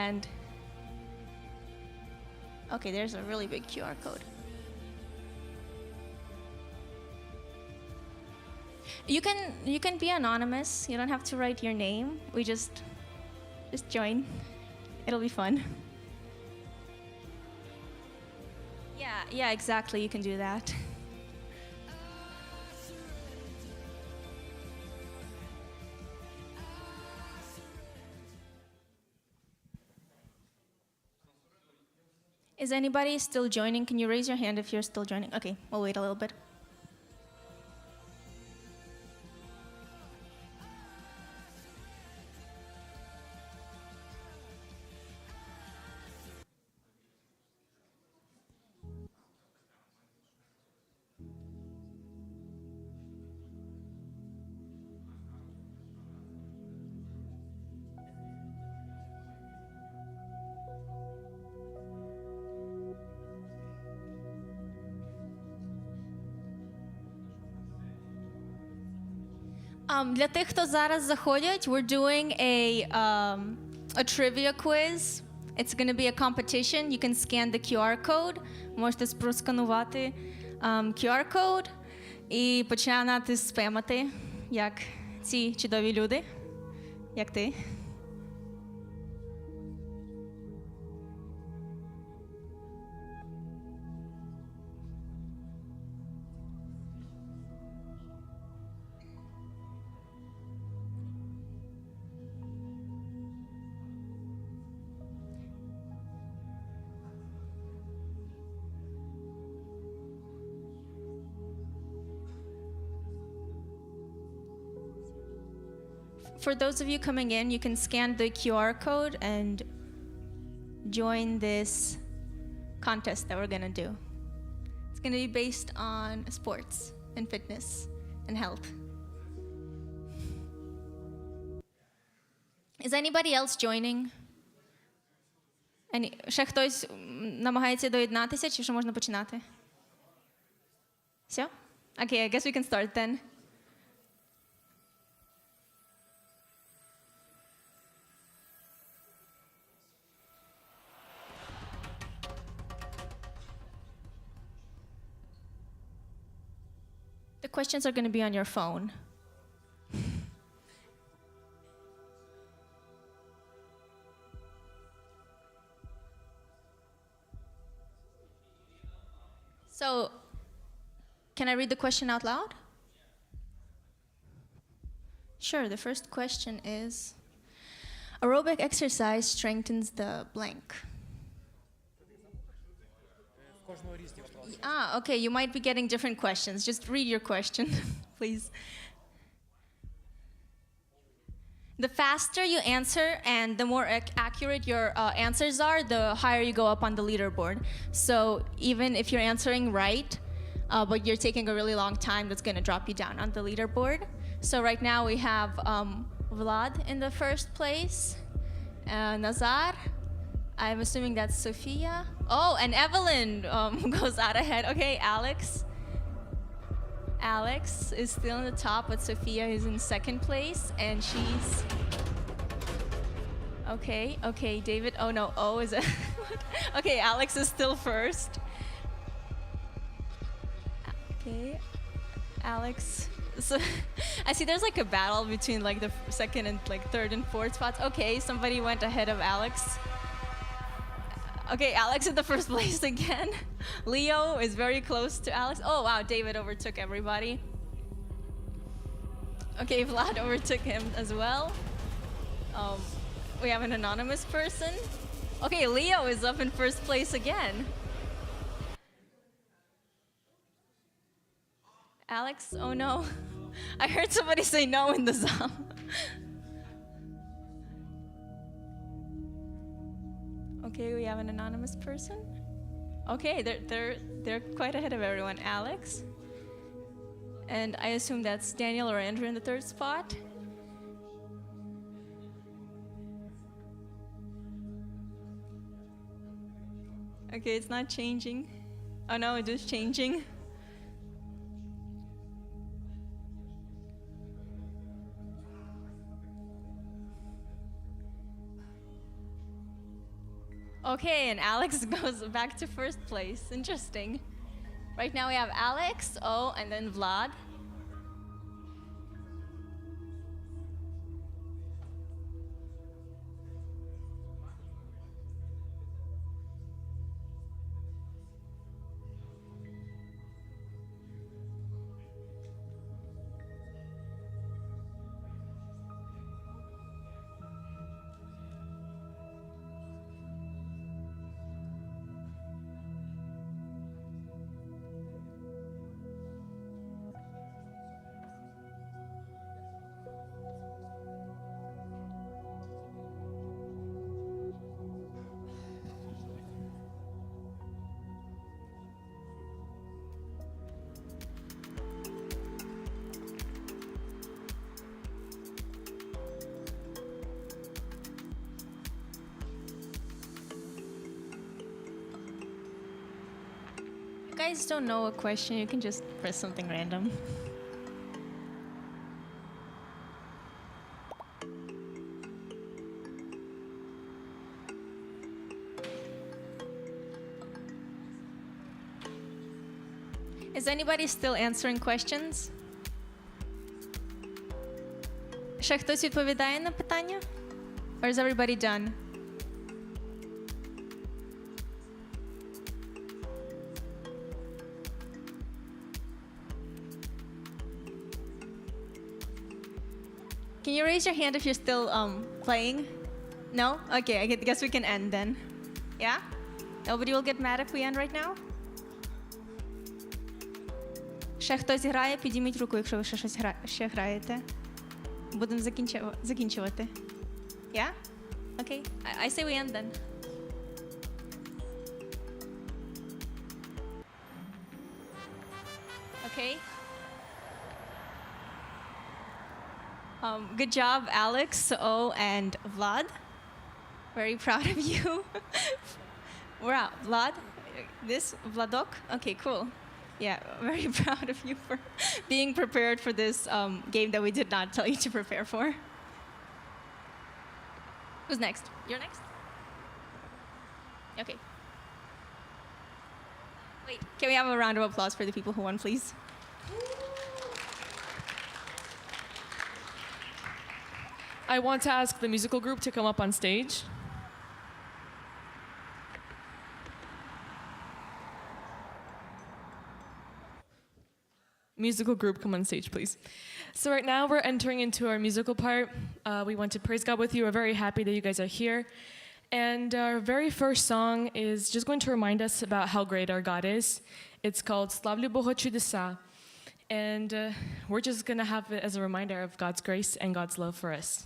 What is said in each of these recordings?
And okay, there's a really big QR code. You can be anonymous. You don't have to write your name. We just join. It'll be fun. Yeah, exactly. You can do that. Is anybody still joining? Can you raise your hand if you're still joining? Okay, we'll wait a little bit. Для тих, хто зараз заходять, we're doing a trivia quiz. It's going to be a competition. You can scan the QR code. Можете просканувати QR code і починати спамити, як ці чудові люди, як ти. For those of you coming in, you can scan the QR code and join this contest that we're going to do. It's going to be based on sports and fitness and health. Is anybody else joining? Ще хтось намагається доєднатися, чи вже можна починати? Все? Okay, I guess we can start then. The questions are going to be on your phone. So, can I read the question out loud? Sure, the first question is, aerobic exercise strengthens the blank. Okay, you might be getting different questions. Just read your question, please. The faster you answer and the more accurate your answers are, the higher you go up on the leaderboard. So even if you're answering right, but you're taking a really long time, that's going to drop you down on the leaderboard. So right now we have Vlad in the first place, Nazar. I'm assuming that's Sophia. Oh, and Evelyn goes out ahead. Okay, Alex. Alex is still in the top, but Sophia is in second place, and she's... Okay, David. Oh no, O is a... Okay, Alex is still first. Okay, Alex. So I see there's like a battle between like the second and like third and fourth spots. Okay, somebody went ahead of Alex. Okay, Alex in the first place again. Leo is very close to Alex. Oh wow, David overtook everybody. Okay, Vlad overtook him as well. We have an anonymous person. Okay, Leo is up in first place again. Alex, oh no. I heard somebody say no in the Zoom. Okay, we have an anonymous person. Okay, they're quite ahead of everyone. Alex. And I assume that's Daniel or Andrew in the third spot. Okay, it's not changing. Oh no, it is changing. Okay, and Alex goes back to first place. Interesting. Right now we have Alex, O, and then Vlad. If you guys don't know a question, you can just press something random. Is anybody still answering questions? Ще хтось відповідає на питання? Or is everybody done? Can you raise your hand if you're still playing? No? Okay, I guess we can end then. Yeah? Nobody will get mad if we end right now? Ще хтось грає? Підійміть руку, якщо ви ще щось ще граєте. Будемо закінчувати. Yeah? Okay. I say we end then. Okay. Good job, Alex, O, and Vlad. Very proud of you. We're out. Vlad? This? Vladok? Okay, cool. Yeah, very proud of you for being prepared for this game that we did not tell you to prepare for. Who's next? You're next? Okay. Wait, can we have a round of applause for the people who won, please? I want to ask the musical group to come up on stage. Musical group, come on stage, please. So right now we're entering into our musical part. We want to praise God with you. We're very happy that you guys are here. And our very first song is just going to remind us about how great our God is. It's called Slavlyu Boga Чудеса. And we're just going to have it as a reminder of God's grace and God's love for us.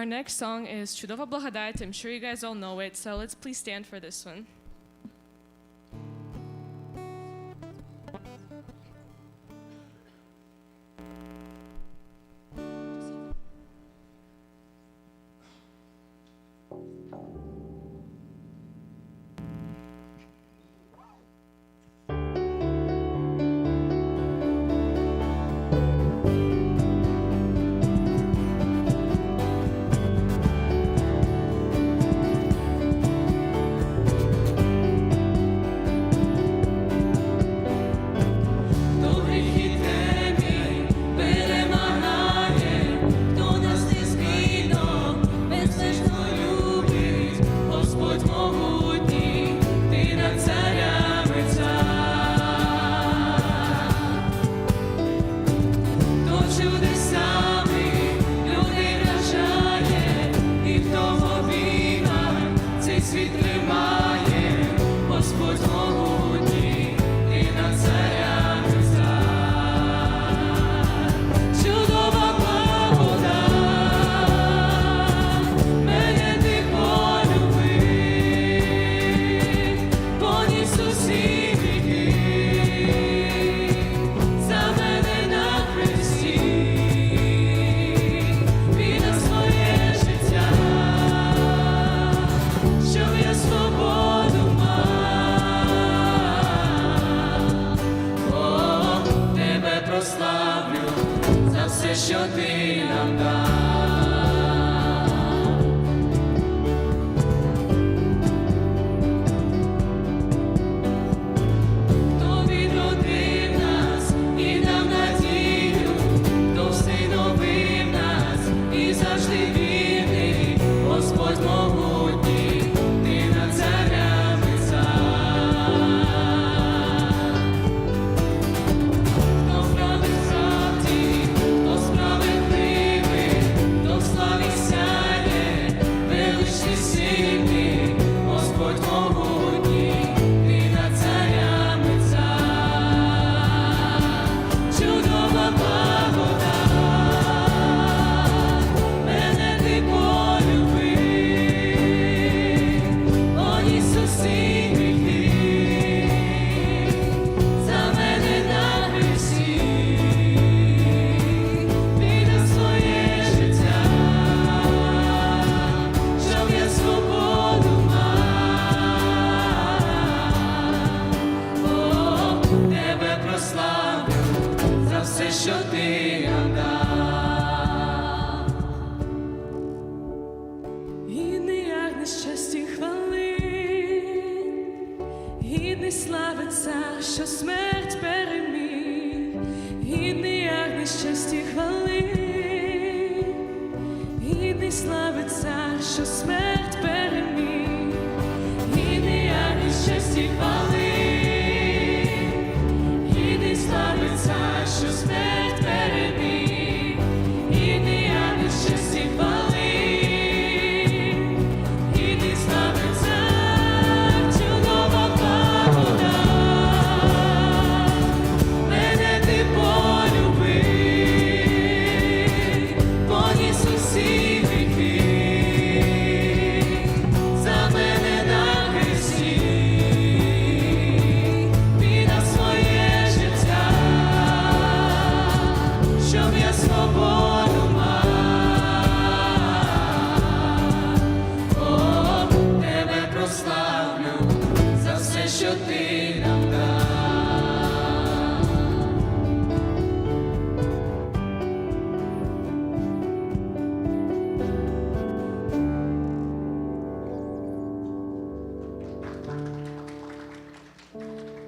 our next song is Чудова благодать. I'm sure you guys all know it, so let's please stand for this one.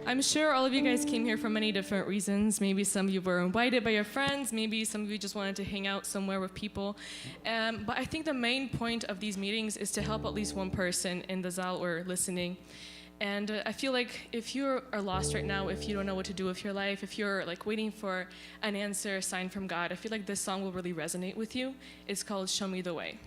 I'm sure all of you guys came here for many different reasons. Maybe some of you were invited by your friends. Maybe some of you just wanted to hang out somewhere with people. But I think the main point of these meetings is to help at least one person in the Zal or listening. And I feel like if you are lost right now, if you don't know what to do with your life, if you're like waiting for an answer, a sign from God, I feel like this song will really resonate with you. It's called Show Me the Way.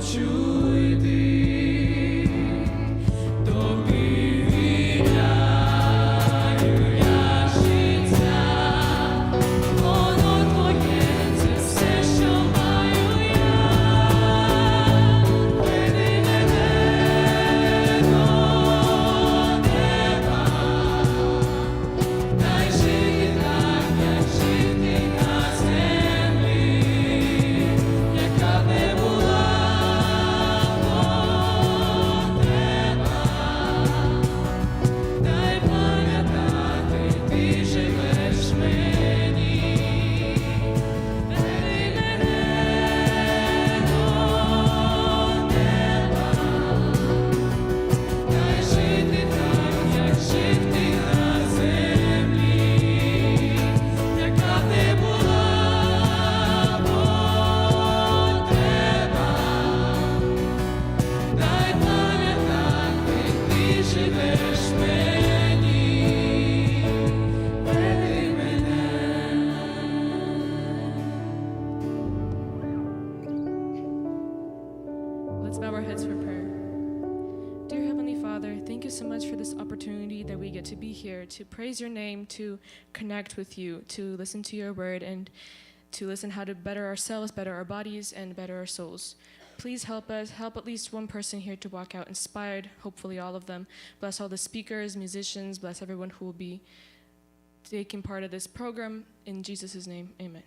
хочу йти, тобі віряю я життя, воно твоє, це все, що маю я. Веди мене до неба, дай жити так, як жив ти на землі, яка б не була потреба. Дай пам'ятати, ти живеш в мені. Веди мене до неба, дай жити так, як жив ти на землі, яка б не була потреба. Дай пам'ятати, ти живеш в мені. Веди мене. Let's bow our heads for prayer. Dear Heavenly Father, thank you so much for this opportunity that we get to be here, to praise your name, to connect with you, to listen to your word, and to listen how to better ourselves, better our bodies, and better our souls. Please help us, help at least one person here to walk out inspired, hopefully all of them. Bless all the speakers, musicians, bless everyone who will be taking part of this program. In Jesus' name, amen.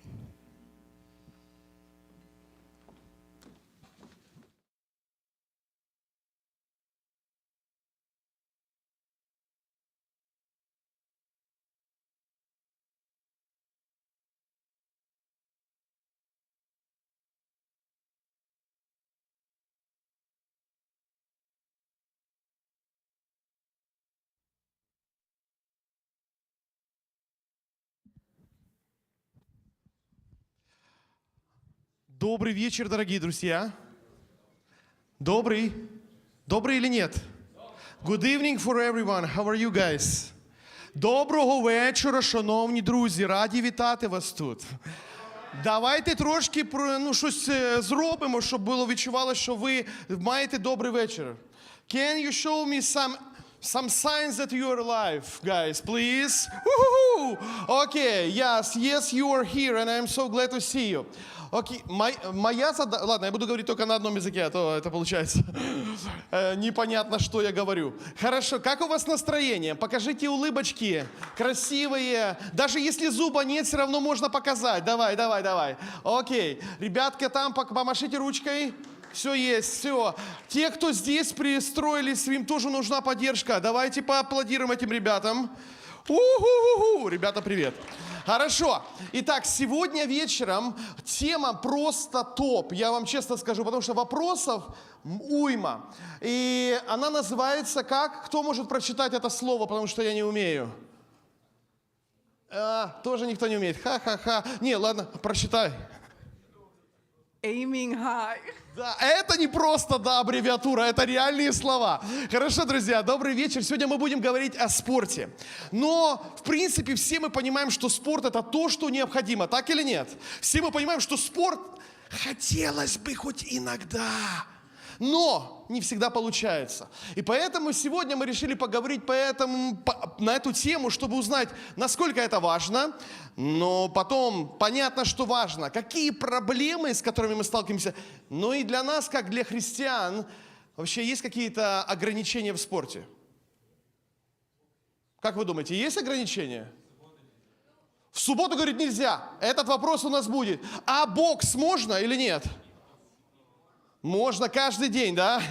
Добрый вечер, дорогие друзья. Добрый? Добрый или нет? Good evening for everyone. How are you guys? Доброго вечора, шановні друзі. Раді вітати вас тут. Давайте трошки щось зробимо, щоб було відчувалося, що ви маєте добрий вечір. Can you show me some signs that you are alive, guys, please? Woo-hoo-hoo! Okay, yes, you are here, and I am so glad to see you. Окей, моя задача... Ладно, я буду говорить только на одном языке, а то это получается непонятно, что я говорю. Хорошо, как у вас настроение? Покажите улыбочки, красивые. Даже если зуба нет, все равно можно показать. Давай. Окей, ребятка там, помашите ручкой. Все есть, все. Те, кто здесь пристроились, им тоже нужна поддержка. Давайте поаплодируем этим ребятам. У-ху-ху-ху. Ребята, привет. Хорошо. Итак, сегодня вечером тема просто топ. Я вам честно скажу, потому что вопросов уйма. И она называется как? Кто может прочитать это слово, потому что я не умею? Тоже никто не умеет. Ха-ха-ха. Не, ладно, прочитай. Aiming high. Да, это не просто, аббревиатура, это реальные слова. Хорошо, друзья, добрый вечер. Сегодня мы будем говорить о спорте. Но, в принципе, все мы понимаем, что спорт – это то, что необходимо, так или нет? Все мы понимаем, что спорт хотелось бы хоть иногда, но не всегда получается. И поэтому сегодня мы решили поговорить на эту тему, чтобы узнать, насколько это важно, но потом понятно, что важно, какие проблемы, с которыми мы сталкиваемся, но и для нас, как для христиан, вообще есть какие-то ограничения в спорте? Как вы думаете, есть ограничения? В субботу, говорит, нельзя. Этот вопрос у нас будет. А бокс можно или нет? Можно каждый день, да?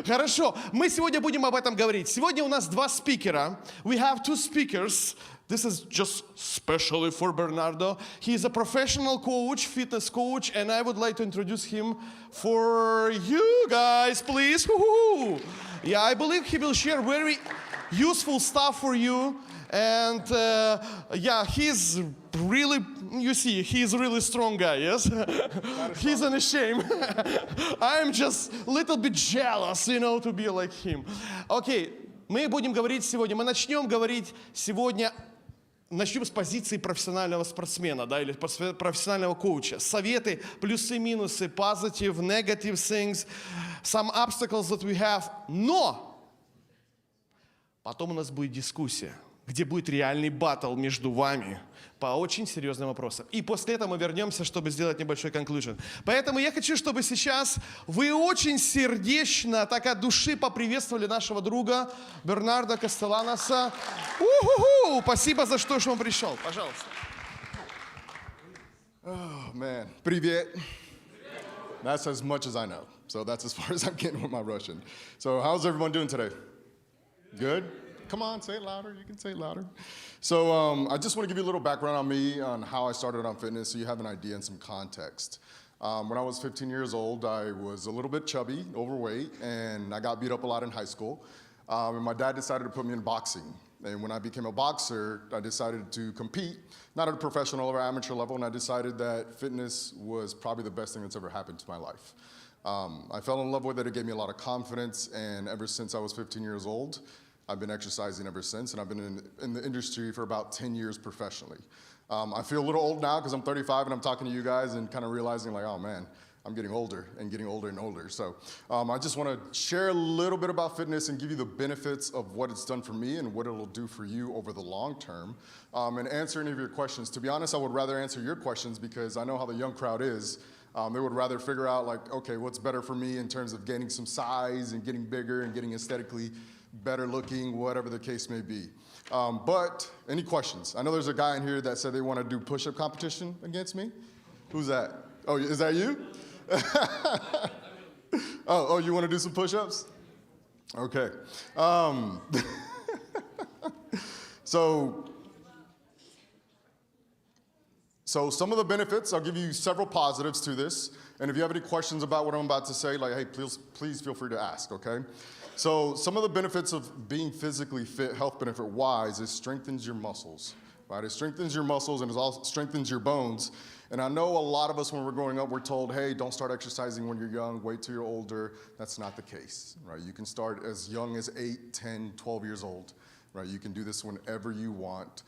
Хорошо. Мы сегодня будем об этом говорить. Сегодня у нас два спикера. We have two speakers. This is just specially for Bernardo. He is a professional coach, fitness coach, and I would like to introduce him for you guys, please. Woo-hoo. Yeah, I believe he will share very useful stuff for you. And he's really, you see, he's a really strong guy, yes? He's unashamed. I'm just a little bit jealous, to be like him. Окей, мы будем говорить сегодня, мы начнем говорить сегодня начнем с позиции профессионального спортсмена, да, или профессионального коуча. Советы, плюсы, минусы, positive, negative things, some obstacles that we have. Но потом у нас будет дискуссия, где будет реальный баттл между вами по очень серьезным вопросам. И после этого мы вернемся, чтобы сделать небольшой conclusion. Поэтому я хочу, чтобы сейчас вы очень сердечно, так от души поприветствовали нашего друга Бернардо Кастелланоса. У-ху-ху! Спасибо за то, что он пришел. Пожалуйста. Oh, man. Привет. That's as much as I know. So that's as far as I'm getting with my Russian. So how's everyone doing today? Good? Come on, say it louder. You can say it louder. So I just want to give you a little background on me, on how I started on fitness, so you have an idea and some context. When I was 15 years old, I was a little bit chubby, overweight, and I got beat up a lot in high school. And my dad decided to put me in boxing. And when I became a boxer, I decided to compete, not at a professional or amateur level, and I decided that fitness was probably the best thing that's ever happened to my life. I fell in love with it. It gave me a lot of confidence, and ever since I was 15 years old, I've been exercising ever since, and I've been in the industry for about 10 years professionally. I feel a little old now because I'm 35 and I'm talking to you guys and kind of realizing like, oh man, I'm getting older and getting older and older. So I just want to share a little bit about fitness and give you the benefits of what it's done for me and what it'll do for you over the long term, and answer any of your questions. To be honest, I would rather answer your questions because I know how the young crowd is. They would rather figure out like, okay, what's better for me in terms of gaining some size and getting bigger and getting aesthetically better looking, whatever the case may be. But any questions? I know there's a guy in here that said they want to do push-up competition against me. Who's that? Oh, is that you? oh, you want to do some push-ups? Okay. So some of the benefits, I'll give you several positives to this. And if you have any questions about what I'm about to say, like, hey, please feel free to ask, okay? So some of the benefits of being physically fit, health benefit-wise, it strengthens your muscles, right? It strengthens your muscles and it also strengthens your bones. And I know a lot of us, when we're growing up, we're told, hey, don't start exercising when you're young, wait till you're older. That's not the case, right? You can start as young as 8, 10, 12 years old, right? You can do this whenever you want,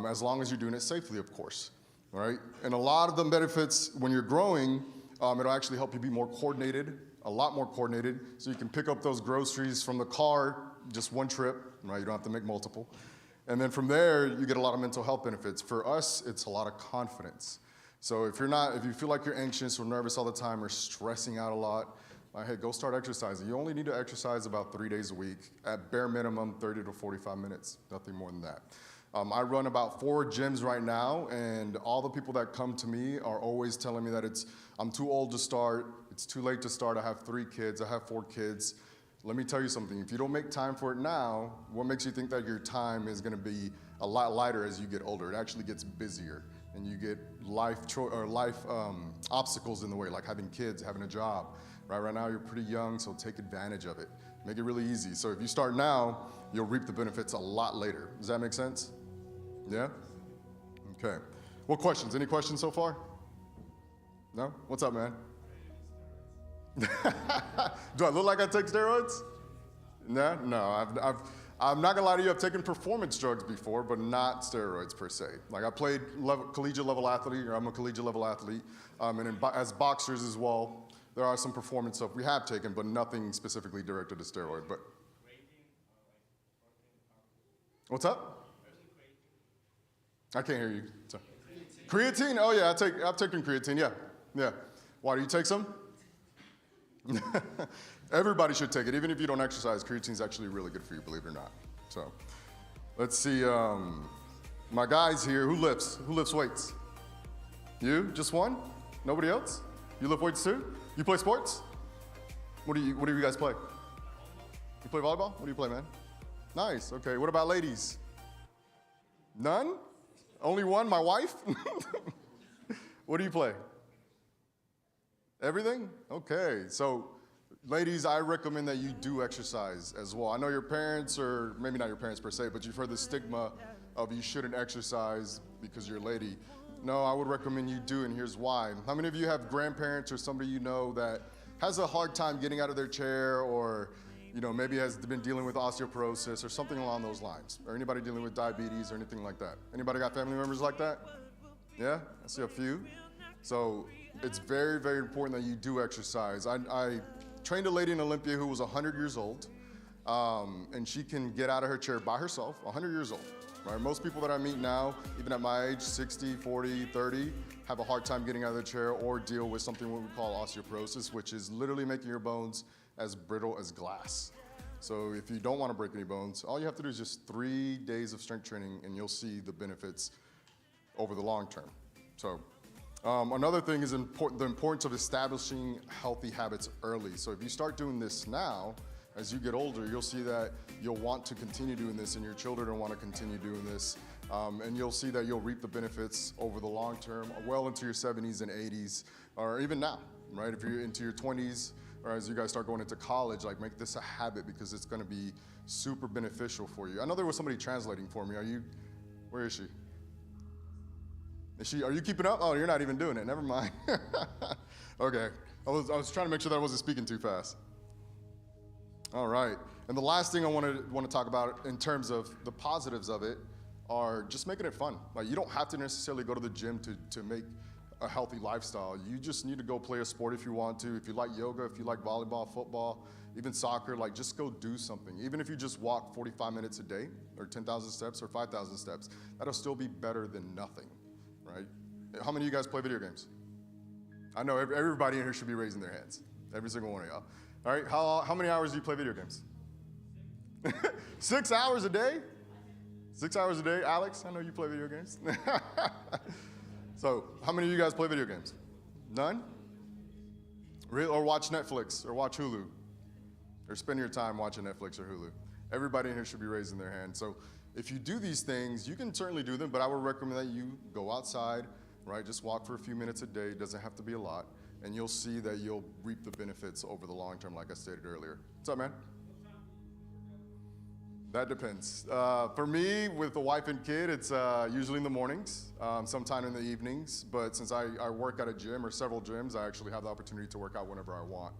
as long as you're doing it safely, of course, right? And a lot of the benefits when you're growing, it'll actually help you be more coordinated, a lot more coordinated, so you can pick up those groceries from the car, just one trip, right? You don't have to make multiple. And then from there, you get a lot of mental health benefits. For us, it's a lot of confidence. So if you feel like you're anxious or nervous all the time or stressing out a lot, hey, go start exercising. You only need to exercise about 3 days a week, at bare minimum 30 to 45 minutes, nothing more than that. I run about 4 gyms right now, and all the people that come to me are always telling me that I'm too old to start, it's too late to start, I have 3 kids, I have 4 kids. Let me tell you something, if you don't make time for it now, what makes you think that your time is gonna be a lot lighter as you get older? It actually gets busier, and you get life obstacles in the way, like having kids, having a job. Right now you're pretty young, so take advantage of it. Make it really easy. So if you start now, you'll reap the benefits a lot later. Does that make sense? Yeah? Okay. What questions? Any questions so far? No? What's up, man? Do I look like I take steroids? No? No. I'm not gonna lie to you, I've taken performance drugs before, but not steroids per se. Like I played collegiate level athlete, or I'm a collegiate level athlete, and as boxers as well, there are some performance stuff we have taken, but nothing specifically directed to steroid. But what's up? I can't hear you. Sorry. Creatine? Oh yeah, I've taken creatine. Yeah. Why do you take some? Everybody should take it, even if you don't exercise. Creatine is actually really good for you, believe it or not. So, let's see. My guys here. Who lifts weights? You? Just one? Nobody else? You lift weights too? You play sports? What do you guys play? You play volleyball? What do you play, man? Nice. Okay. What about ladies? None? Only one? My wife? What do you play? Everything? Okay. So, ladies, I recommend that you do exercise as well. I know your parents, or maybe not your parents per se, but you've heard the stigma of you shouldn't exercise because you're a lady. No, I would recommend you do, and here's why. How many of you have grandparents or somebody you know that has a hard time getting out of their chair, or maybe has been dealing with osteoporosis or something along those lines, or anybody dealing with diabetes or anything like that. Anybody got family members like that? Yeah, I see a few. So it's very, very important that you do exercise. I trained a lady in Olympia who was 100 years old, and she can get out of her chair by herself, 100 years old. Right? Most people that I meet now, even at my age, 60, 40, 30, have a hard time getting out of the chair or deal with something what we call osteoporosis, which is literally making your bones as brittle as glass. So if you don't want to break any bones, all you have to do is just 3 days of strength training and you'll see the benefits over the long term. So another thing is the importance of establishing healthy habits early. So if you start doing this now, as you get older, you'll see that you'll want to continue doing this and your children will want to continue doing this. And you'll see that you'll reap the benefits over the long term, well into your 70s and 80s, or even now, right? If you're into your 20s, or as you guys start going into college, like make this a habit because it's gonna be super beneficial for you. I know there was somebody translating for me. Where is she? Are you keeping up? Oh, you're not even doing it, never mind. Okay, I was trying to make sure that I wasn't speaking too fast. All right, and the last thing I want to talk about in terms of the positives of it are just making it fun. Like you don't have to necessarily go to the gym to make a healthy lifestyle. You just need to go play a sport if you want to. If you like yoga, if you like volleyball, football, even soccer, like just go do something. Even if you just walk 45 minutes a day or 10,000 steps or 5,000 steps, that'll still be better than nothing, right? How many of you guys play video games? I know everybody in here should be raising their hands. Every single one of y'all. All right, how many hours do you play video games? 6 hours a day? 6 hours a day? Alex, I know you play video games. So, how many of you guys play video games? None? Really? Or watch Netflix, or watch Hulu, or spend your time watching Netflix or Hulu? Everybody in here should be raising their hand. So, if you do these things, you can certainly do them, but I would recommend that you go outside, right? Just walk for a few minutes a day. It doesn't have to be a lot. And you'll see that you'll reap the benefits over the long term, like I stated earlier. What's up, man? That depends. For me, with the wife and kid, it's usually in the mornings, sometime in the evenings. But since I work at a gym or several gyms, I actually have the opportunity to work out whenever I want.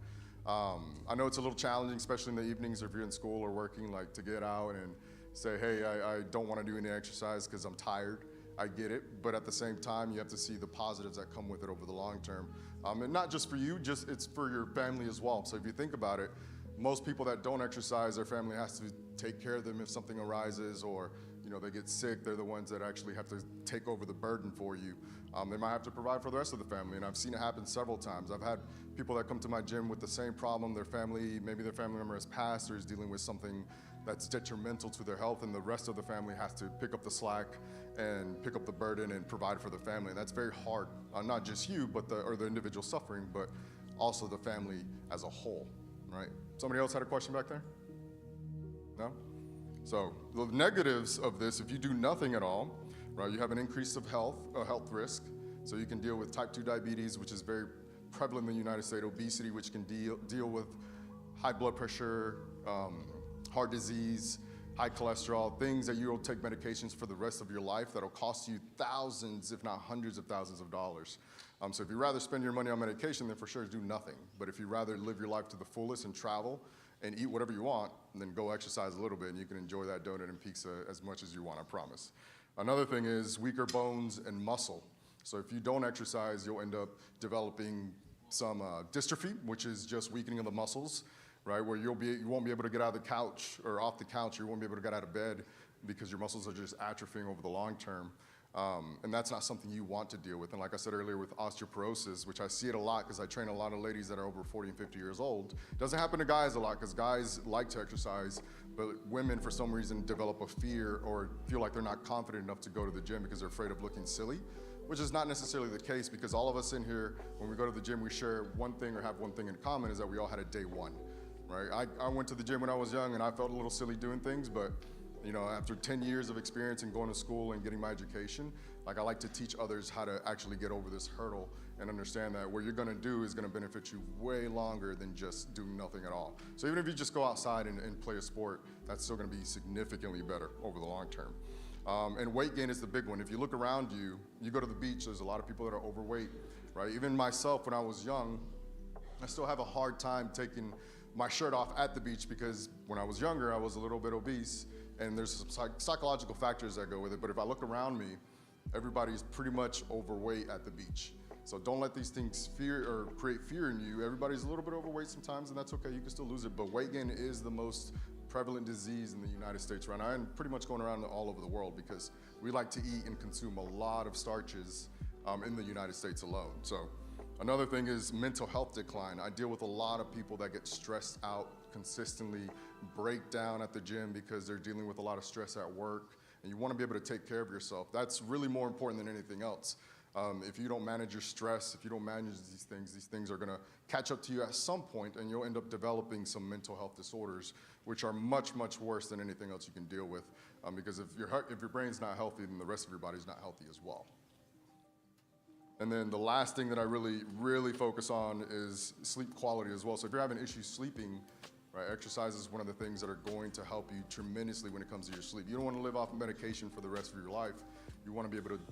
I know it's a little challenging, especially in the evenings if you're in school or working, like to get out and say, hey, I don't want to do any exercise because I'm tired. I get it, but at the same time, you have to see the positives that come with it over the long term. And not just for you, it's for your family as well. So if you think about it, most people that don't exercise, their family has to take care of them if something arises or they get sick. They're the ones that actually have to take over the burden for you. They might have to provide for the rest of the family, and I've seen it happen several times. I've had people that come to my gym with the same problem. Maybe their family member has passed or is dealing with something that's detrimental to their health, and the rest of the family has to pick up the slack and pick up the burden and provide for the family. And that's very hard, not just you, but the individual suffering, but also the family as a whole, right? Somebody else had a question back there? No? So the negatives of this, if you do nothing at all, right, you have an increase of health risk. So you can deal with type 2 diabetes, which is very prevalent in the United States, obesity, which can deal with high blood pressure, heart disease, high cholesterol, things that you'll take medications for the rest of your life that'll cost you thousands, if not hundreds of thousands of dollars. So if you'd rather spend your money on medication, then for sure do nothing. But if you'd rather live your life to the fullest and travel and eat whatever you want, then go exercise a little bit and you can enjoy that donut and pizza as much as you want, I promise. Another thing is weaker bones and muscle. So if you don't exercise, you'll end up developing some dystrophy, which is just weakening of the muscles, right? Where you won't be able to get out of the couch or off the couch, you won't be able to get out of bed because your muscles are just atrophying over the long term. And that's not something you want to deal with. And like I said earlier with osteoporosis, which I see it a lot because I train a lot of ladies that are over 40 and 50 years old. It doesn't happen to guys a lot because guys like to exercise, but women for some reason develop a fear or feel like they're not confident enough to go to the gym because they're afraid of looking silly, which is not necessarily the case because all of us in here, when we go to the gym, we share one thing or have one thing in common is that we all had a day one, right? I went to the gym when I was young and I felt a little silly doing things, but after 10 years of experience and going to school and getting my education, like I like to teach others how to actually get over this hurdle and understand that what you're gonna do is gonna benefit you way longer than just doing nothing at all. So even if you just go outside and play a sport, that's still gonna be significantly better over the long term. And weight gain is the big one. If you look around you, you go to the beach, there's a lot of people that are overweight, right? Even myself, when I was young, I still have a hard time taking my shirt off at the beach because when I was younger, I was a little bit obese, and there's some psychological factors that go with it. But if I look around me, everybody's pretty much overweight at the beach. So don't let these things create fear in you. Everybody's a little bit overweight sometimes, and that's okay. You can still lose it. But weight gain is the most prevalent disease in the United States right now, and pretty much going around all over the world, because we like to eat and consume a lot of starches in the United States alone. So another thing is mental health decline. I deal with a lot of people that get stressed out consistently, break down at the gym because they're dealing with a lot of stress at work, and you want to be able to take care of yourself. That's really more important than anything else. If you don't manage your stress, if you don't manage these things are gonna catch up to you at some point, and you'll end up developing some mental health disorders, which are much, much worse than anything else you can deal with. Because if your brain's not healthy, then the rest of your body's not healthy as well. And then the last thing that I really, really focus on is sleep quality as well. So if you're having issues sleeping, right, exercise is one of the things that are going to help you tremendously when it comes to your sleep. You don't want to live off medication for the rest of your life. You want to be able to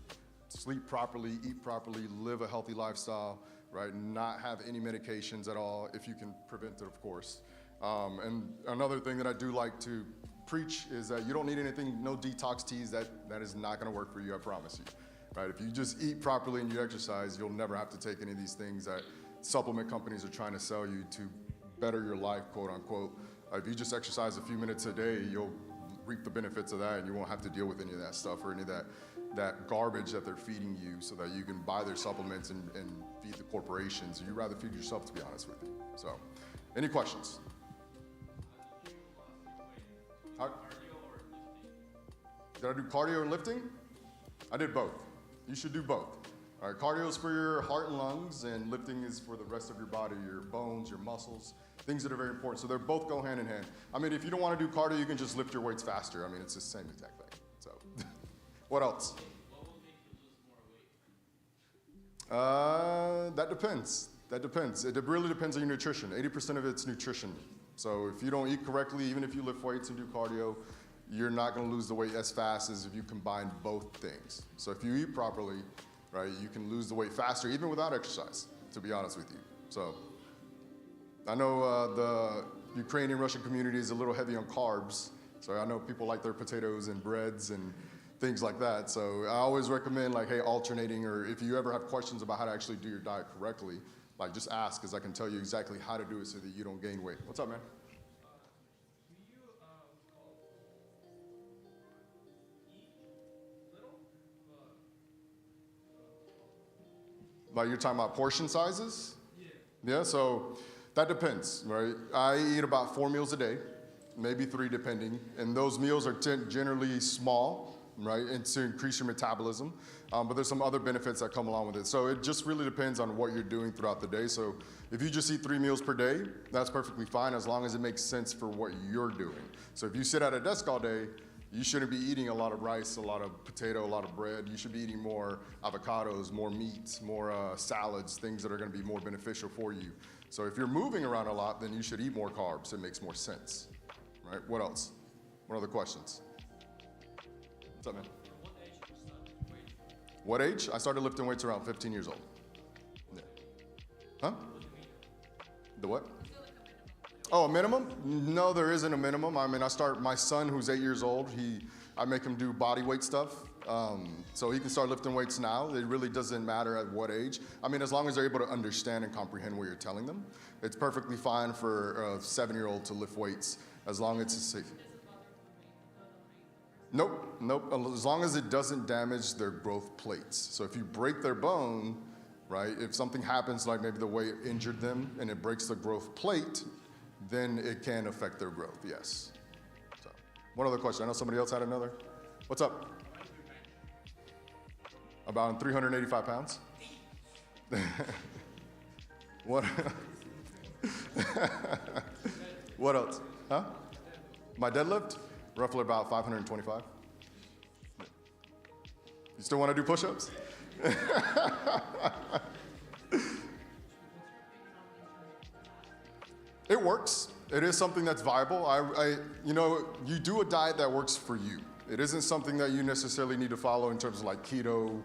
sleep properly, eat properly, live a healthy lifestyle, right? Not have any medications at all, if you can prevent it, of course. And another thing that I do like to preach is that you don't need anything, no detox teas. That is not gonna work for you, I promise you, right? If you just eat properly and you exercise, you'll never have to take any of these things that supplement companies are trying to sell you to better your life, quote unquote. If you just exercise a few minutes a day, you'll reap the benefits of that, and you won't have to deal with any of that stuff or any of that garbage that they're feeding you so that you can buy their supplements and feed the corporations. You'd rather feed yourself, to be honest with you. So, any questions? Did I do cardio and lifting? I did both. You should do both. All right, cardio is for your heart and lungs, and lifting is for the rest of your body, your bones, your muscles, things that are very important. So they both go hand in hand. I mean, if you don't want to do cardio, you can just lift your weights faster. I mean, it's the same exact thing. So, what else? What will make you lose more weight? That depends. That depends. It really depends on your nutrition. 80% of it's nutrition. So if you don't eat correctly, even if you lift weights and do cardio, you're not going to lose the weight as fast as if you combine both things. So if you eat properly, right, you can lose the weight faster, even without exercise, to be honest with you. So I know the Ukrainian Russian community is a little heavy on carbs. So I know people like their potatoes and breads and things like that. So I always recommend, like, hey, alternating, or if you ever have questions about how to actually do your diet correctly, like, just ask, because I can tell you exactly how to do it so that you don't gain weight. What's up, man? Like, you're talking about portion sizes? Yeah, so that depends, right? I eat about 4 meals a day, maybe 3 depending, and those meals are generally small, right, and to increase your metabolism, but there's some other benefits that come along with it. So it just really depends on what you're doing throughout the day. So if you just eat 3 meals per day, that's perfectly fine, as long as it makes sense for what you're doing. So if you sit at a desk all day, you shouldn't be eating a lot of rice, a lot of potato, a lot of bread. You should be eating more avocados, more meats, more salads, things that are gonna be more beneficial for you. So if you're moving around a lot, then you should eat more carbs. It makes more sense, right? What else? What other questions? What's up, man? What age? I started lifting weights around 15 years old. Yeah. Huh? The what? Oh, a minimum? No, there isn't a minimum. I mean, my son, who's 8 years old, I make him do body weight stuff. So he can start lifting weights now. It really doesn't matter at what age. I mean, as long as they're able to understand and comprehend what you're telling them, it's perfectly fine for a 7-year-old to lift weights, as long as it's safe. Nope. As long as it doesn't damage their growth plates. So if you break their bone, right, if something happens, like maybe the way it injured them and it breaks the growth plate, then it can affect their growth, yes. So, one other question. I know somebody else had another. What's up? About 385 pounds. What? What else? Huh? My deadlift? Roughly about 525. You still want to do push-ups? It works. It is something that's viable. You do a diet that works for you. It isn't something that you necessarily need to follow in terms of like keto,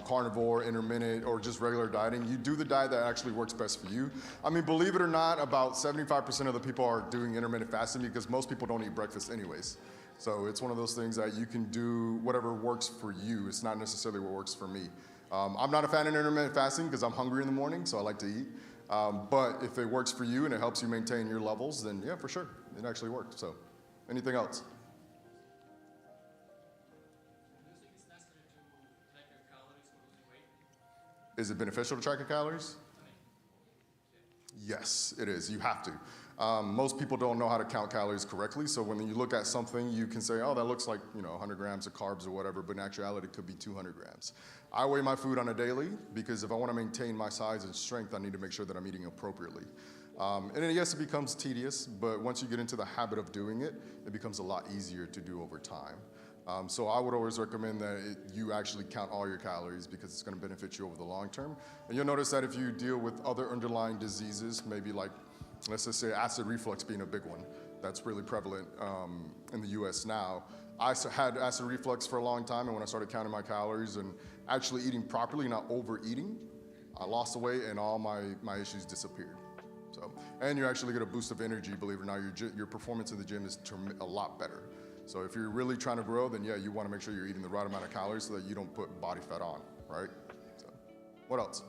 carnivore, intermittent, or just regular dieting. You do the diet that actually works best for you. I mean, believe it or not, about 75% of the people are doing intermittent fasting because most people don't eat breakfast anyways. So it's one of those things that you can do whatever works for you. It's not necessarily what works for me. I'm not a fan of intermittent fasting because I'm hungry in the morning, so I like to eat. But if it works for you and it helps you maintain your levels, then yeah, for sure, it actually works. So anything else? Is it beneficial to track your calories? Yes, it is. You have to. Most people don't know how to count calories correctly, so when you look at something, you can say, oh, that looks like 100 grams of carbs or whatever, but in actuality, it could be 200 grams. I weigh my food on a daily because if I want to maintain my size and strength, I need to make sure that I'm eating appropriately. And then, yes, it becomes tedious, but once you get into the habit of doing it, it becomes a lot easier to do over time. So I would always recommend that you actually count all your calories because it's going to benefit you over the long term. And you'll notice that if you deal with other underlying diseases, maybe like, let's just say acid reflux being a big one, that's really prevalent in the US now. I had acid reflux for a long time, and when I started counting my calories and actually eating properly, not overeating, I lost the weight and all my issues disappeared. So, and you actually get a boost of energy, believe it or not. Your performance in the gym is a lot better. So if you're really trying to grow, then yeah, you want to make sure you're eating the right amount of calories so that you don't put body fat on, right? So, what else?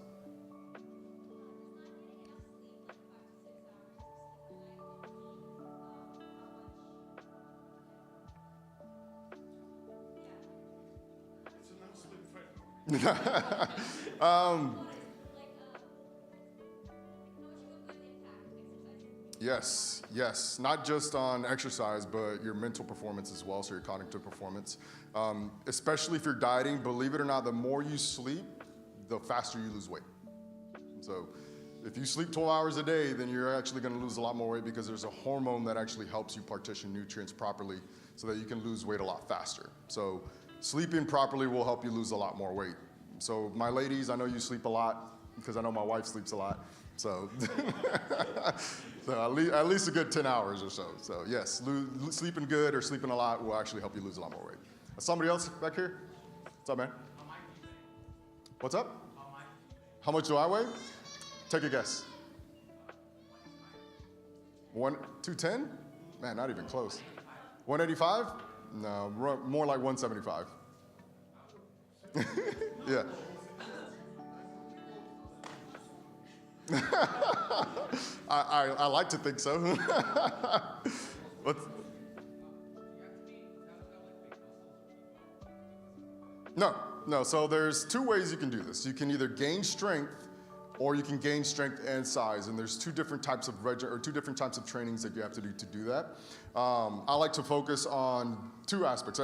Yes. Not just on exercise, but your mental performance as well, so your cognitive performance. Especially if you're dieting, believe it or not, the more you sleep, the faster you lose weight. So if you sleep 12 hours a day, then you're actually gonna lose a lot more weight because there's a hormone that actually helps you partition nutrients properly so that you can lose weight a lot faster. So sleeping properly will help you lose a lot more weight. So my ladies, I know you sleep a lot because I know my wife sleeps a lot. So, so at least a good 10 hours or so. So yes, sleeping good or sleeping a lot will actually help you lose a lot more weight. Somebody else back here? What's up, man? What's up? How much do I weigh? Take a guess. 210? Man, not even close. 185? No, more like 175. Yeah. I like to think so. No. So there's two ways you can do this. You can either gain strength, or you can gain strength and size. And there's two different types of trainings that you have to do that. I like to focus on two aspects.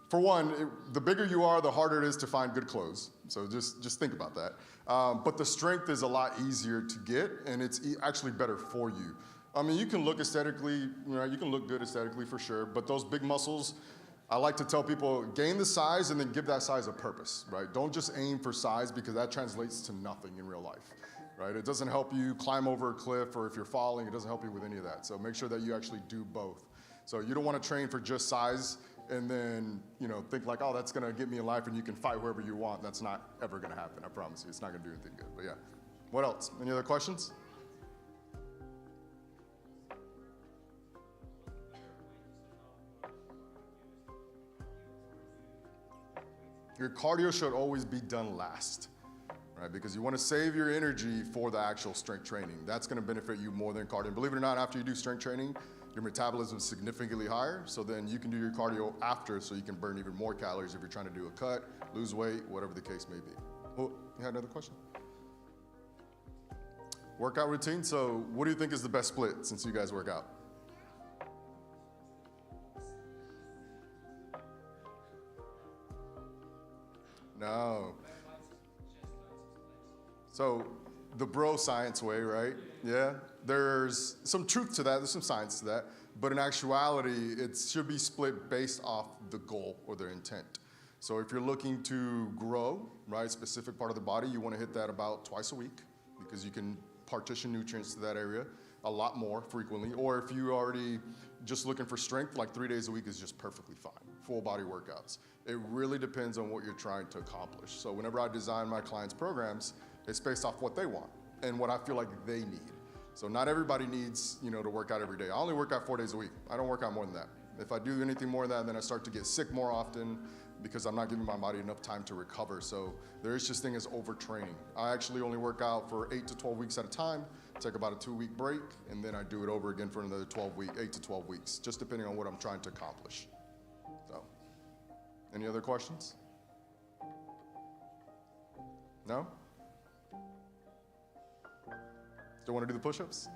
For one, the bigger you are, the harder it is to find good clothes. So just think about that. But the strength is a lot easier to get, and it's actually better for you. I mean, you can look aesthetically, you can look good aesthetically for sure, but those big muscles, I like to tell people, gain the size and then give that size a purpose, right? Don't just aim for size because that translates to nothing in real life, right? It doesn't help you climb over a cliff, or if you're falling, it doesn't help you with any of that. So make sure that you actually do both. So you don't want to train for just size and then, think like, oh, that's gonna get me in life and you can fight whoever you want. That's not ever gonna happen, I promise you. It's not gonna do anything good, but yeah. What else? Any other questions? Your cardio should always be done last, right? Because you want to save your energy for the actual strength training. That's going to benefit you more than cardio. And believe it or not, after you do strength training, your metabolism is significantly higher. So then you can do your cardio after, so you can burn even more calories if you're trying to do a cut, lose weight, whatever the case may be. Oh, you had another question? Workout routine. So what do you think is the best split since you guys work out? No. So the bro science way, right? Yeah. There's some truth to that. There's some science to that. But in actuality, it should be split based off the goal or the intent. So if you're looking to grow, right, specific part of the body, you want to hit that about twice a week because you can partition nutrients to that area a lot more frequently. Or if you're already just looking for strength, like 3 days a week is just perfectly fine. Full body workouts. It really depends on what you're trying to accomplish. So whenever I design my clients' programs, it's based off what they want and what I feel like they need. So not everybody needs, to work out every day. I only work out 4 days a week. I don't work out more than that. If I do anything more than that, then I start to get sick more often because I'm not giving my body enough time to recover. So there is this thing as overtraining. I actually only work out for 8 to 12 weeks at a time, take about a 2-week break, and then I do it over again for another 8 to 12 weeks, just depending on what I'm trying to accomplish. So, any other questions? No? Still want to do the push-ups?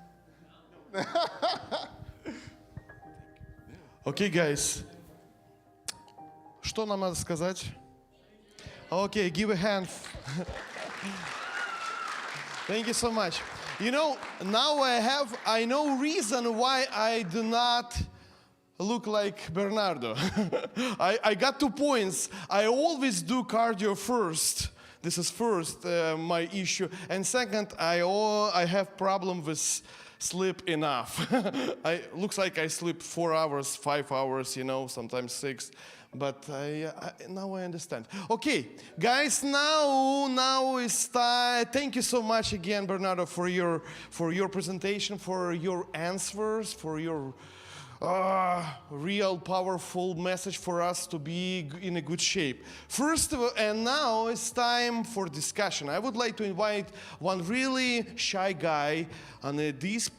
Okay, guys. Что нам надо сказать? Okay, give a hand. Thank you so much. Now I know reason why I do not look like Bernardo. I got 2 points. I always do cardio first. This is first my issue. And second, I have problem with sleep enough. Looks like I sleep 4 hours, 5 hours, sometimes 6. But now I understand. Okay, guys, now it's time. Thank you so much again, Bernardo, for your presentation, for your answers, for your real powerful message for us to be in a good shape. First of all, and now it's time for discussion. I would like to invite one really shy guy on this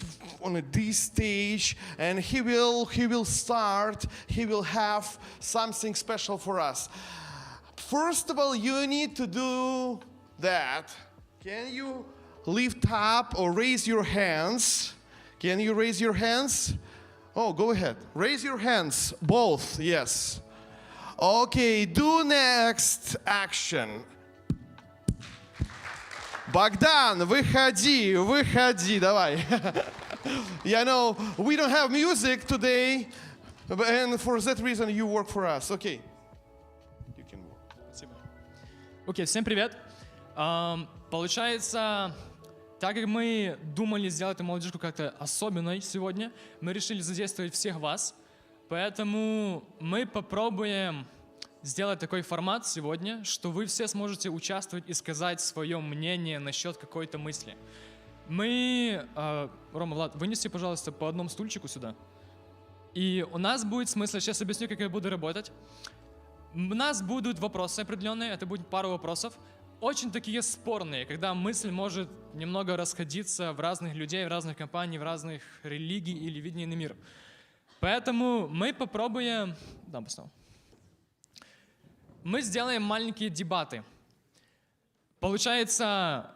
stage, and he will start. He will have something special for us. First of all, you need to do that. Can you lift up or raise your hands? Can you raise your hands? Oh, go ahead. Raise your hands. Both, yes. Okay, do next action. Богдан, выходи, давай. We don't have music today, and for that reason you work for us. Okay. You can work. Спасибо. Окей, всем привет. Получается, так как мы думали сделать эту молодежку как-то особенной сегодня, мы решили задействовать всех вас, поэтому мы попробуем сделать такой формат сегодня, что вы все сможете участвовать и сказать свое мнение насчет какой-то мысли. Рома, Влад, вынеси, пожалуйста, по одному стульчику сюда. И у нас будет смысл, сейчас объясню, как я буду работать. У нас будут вопросы определенные, это будет пару вопросов. Очень такие спорные, когда мысль может немного расходиться в разных людей, в разных компаниях, в разных религий или видений на мир. Поэтому мы попробуем... Да, поставил. Мы сделаем маленькие дебаты. Получается,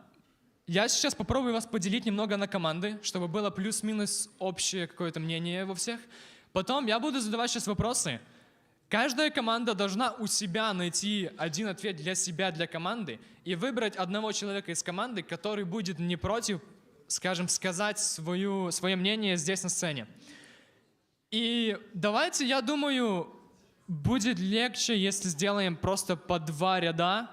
я сейчас попробую вас поделить немного на команды, чтобы было плюс-минус общее какое-то мнение во всех. Потом я буду задавать сейчас вопросы. Каждая команда должна у себя найти один ответ для себя, для команды, и выбрать одного человека из команды, который будет не против, скажем, сказать свое мнение здесь на сцене. И давайте, я думаю, будет легче, если сделаем просто по 2 ряда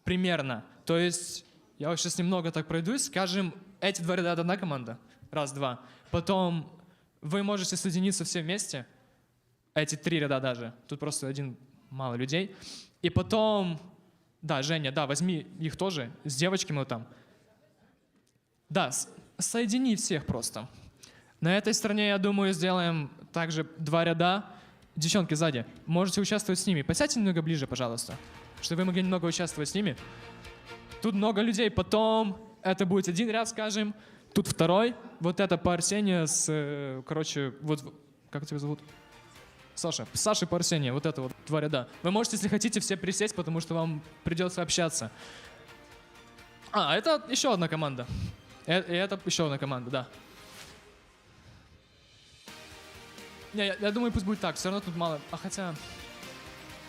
примерно. То есть я вот сейчас немного так пройдусь, скажем, эти 2 ряда — это одна команда, 1, 2. Потом вы можете соединиться все вместе. Эти 3 ряда даже. Тут просто один мало людей. И потом... Да, Женя, да, возьми их тоже. С девочками вот там. Да, соедини всех просто. На этой стороне, я думаю, сделаем также 2 ряда. Девчонки сзади, можете участвовать с ними. Посядьте немного ближе, пожалуйста, чтобы вы могли немного участвовать с ними. Тут много людей. Потом это будет 1 ряд, скажем. Тут 2. Вот это по Арсению с... Короче, вот... Как тебя зовут? Саша по Арсению, вот это вот 2 ряда. Вы можете, если хотите, все присесть, потому что вам придется общаться. Это еще одна команда. Это еще одна команда, да. Не, я думаю, пусть будет так, все равно тут мало. Хотя...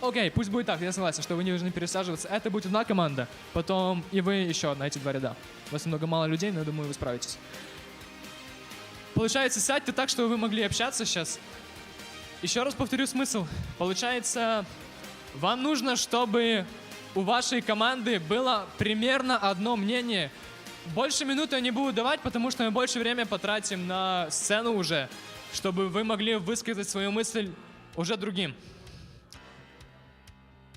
Окей, пусть будет так, я согласен, что вы не должны пересаживаться. Это будет одна команда, потом и вы еще одна, эти 2 ряда. У вас немного мало людей, но я думаю, вы справитесь. Получается, сядьте так, чтобы вы могли общаться сейчас. Еще раз повторю смысл. Получается, вам нужно, чтобы у вашей команды было примерно одно мнение Больше минуты я не буду давать, потому что мы больше времени потратим на сцену уже, чтобы вы могли высказать свою мысль уже другим.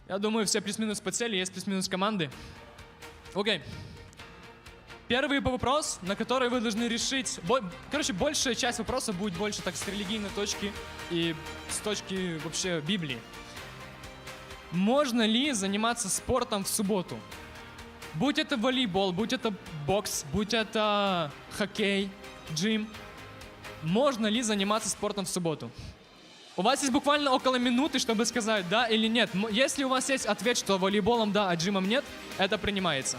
Я думаю, все плюс-минус по цели, есть плюс-минус команды. Окей. Первый вопрос, на который вы должны решить... Короче, большая часть вопросов будет больше так с религийной точки и с точки вообще Библии. Можно ли заниматься спортом в субботу? Будь это волейбол, будь это бокс, будь это хоккей, джим. Можно ли заниматься спортом в субботу? У вас есть буквально около минуты, чтобы сказать да или нет. Если у вас есть ответ, что волейболом да, а джимом нет, это принимается.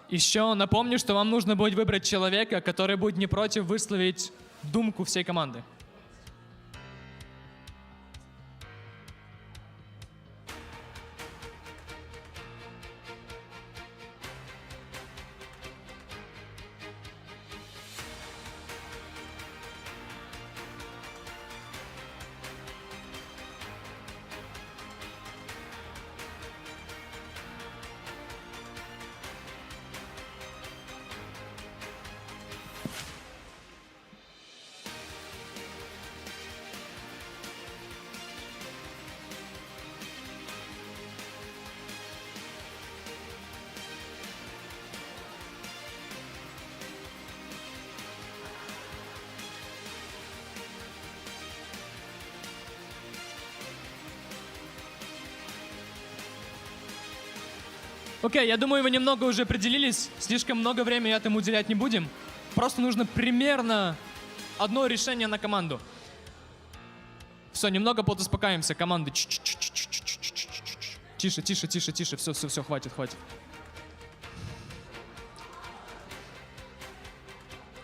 Еще напомню, что вам нужно будет выбрать человека, который будет не против высказать думку всей команды. Окей, я думаю, вы немного уже определились. Слишком много времени этому уделять не будем. Просто нужно примерно одно решение на команду. Все, немного подуспокаиваемся. Команды. Тише, тише, тише, тише. Все, хватит.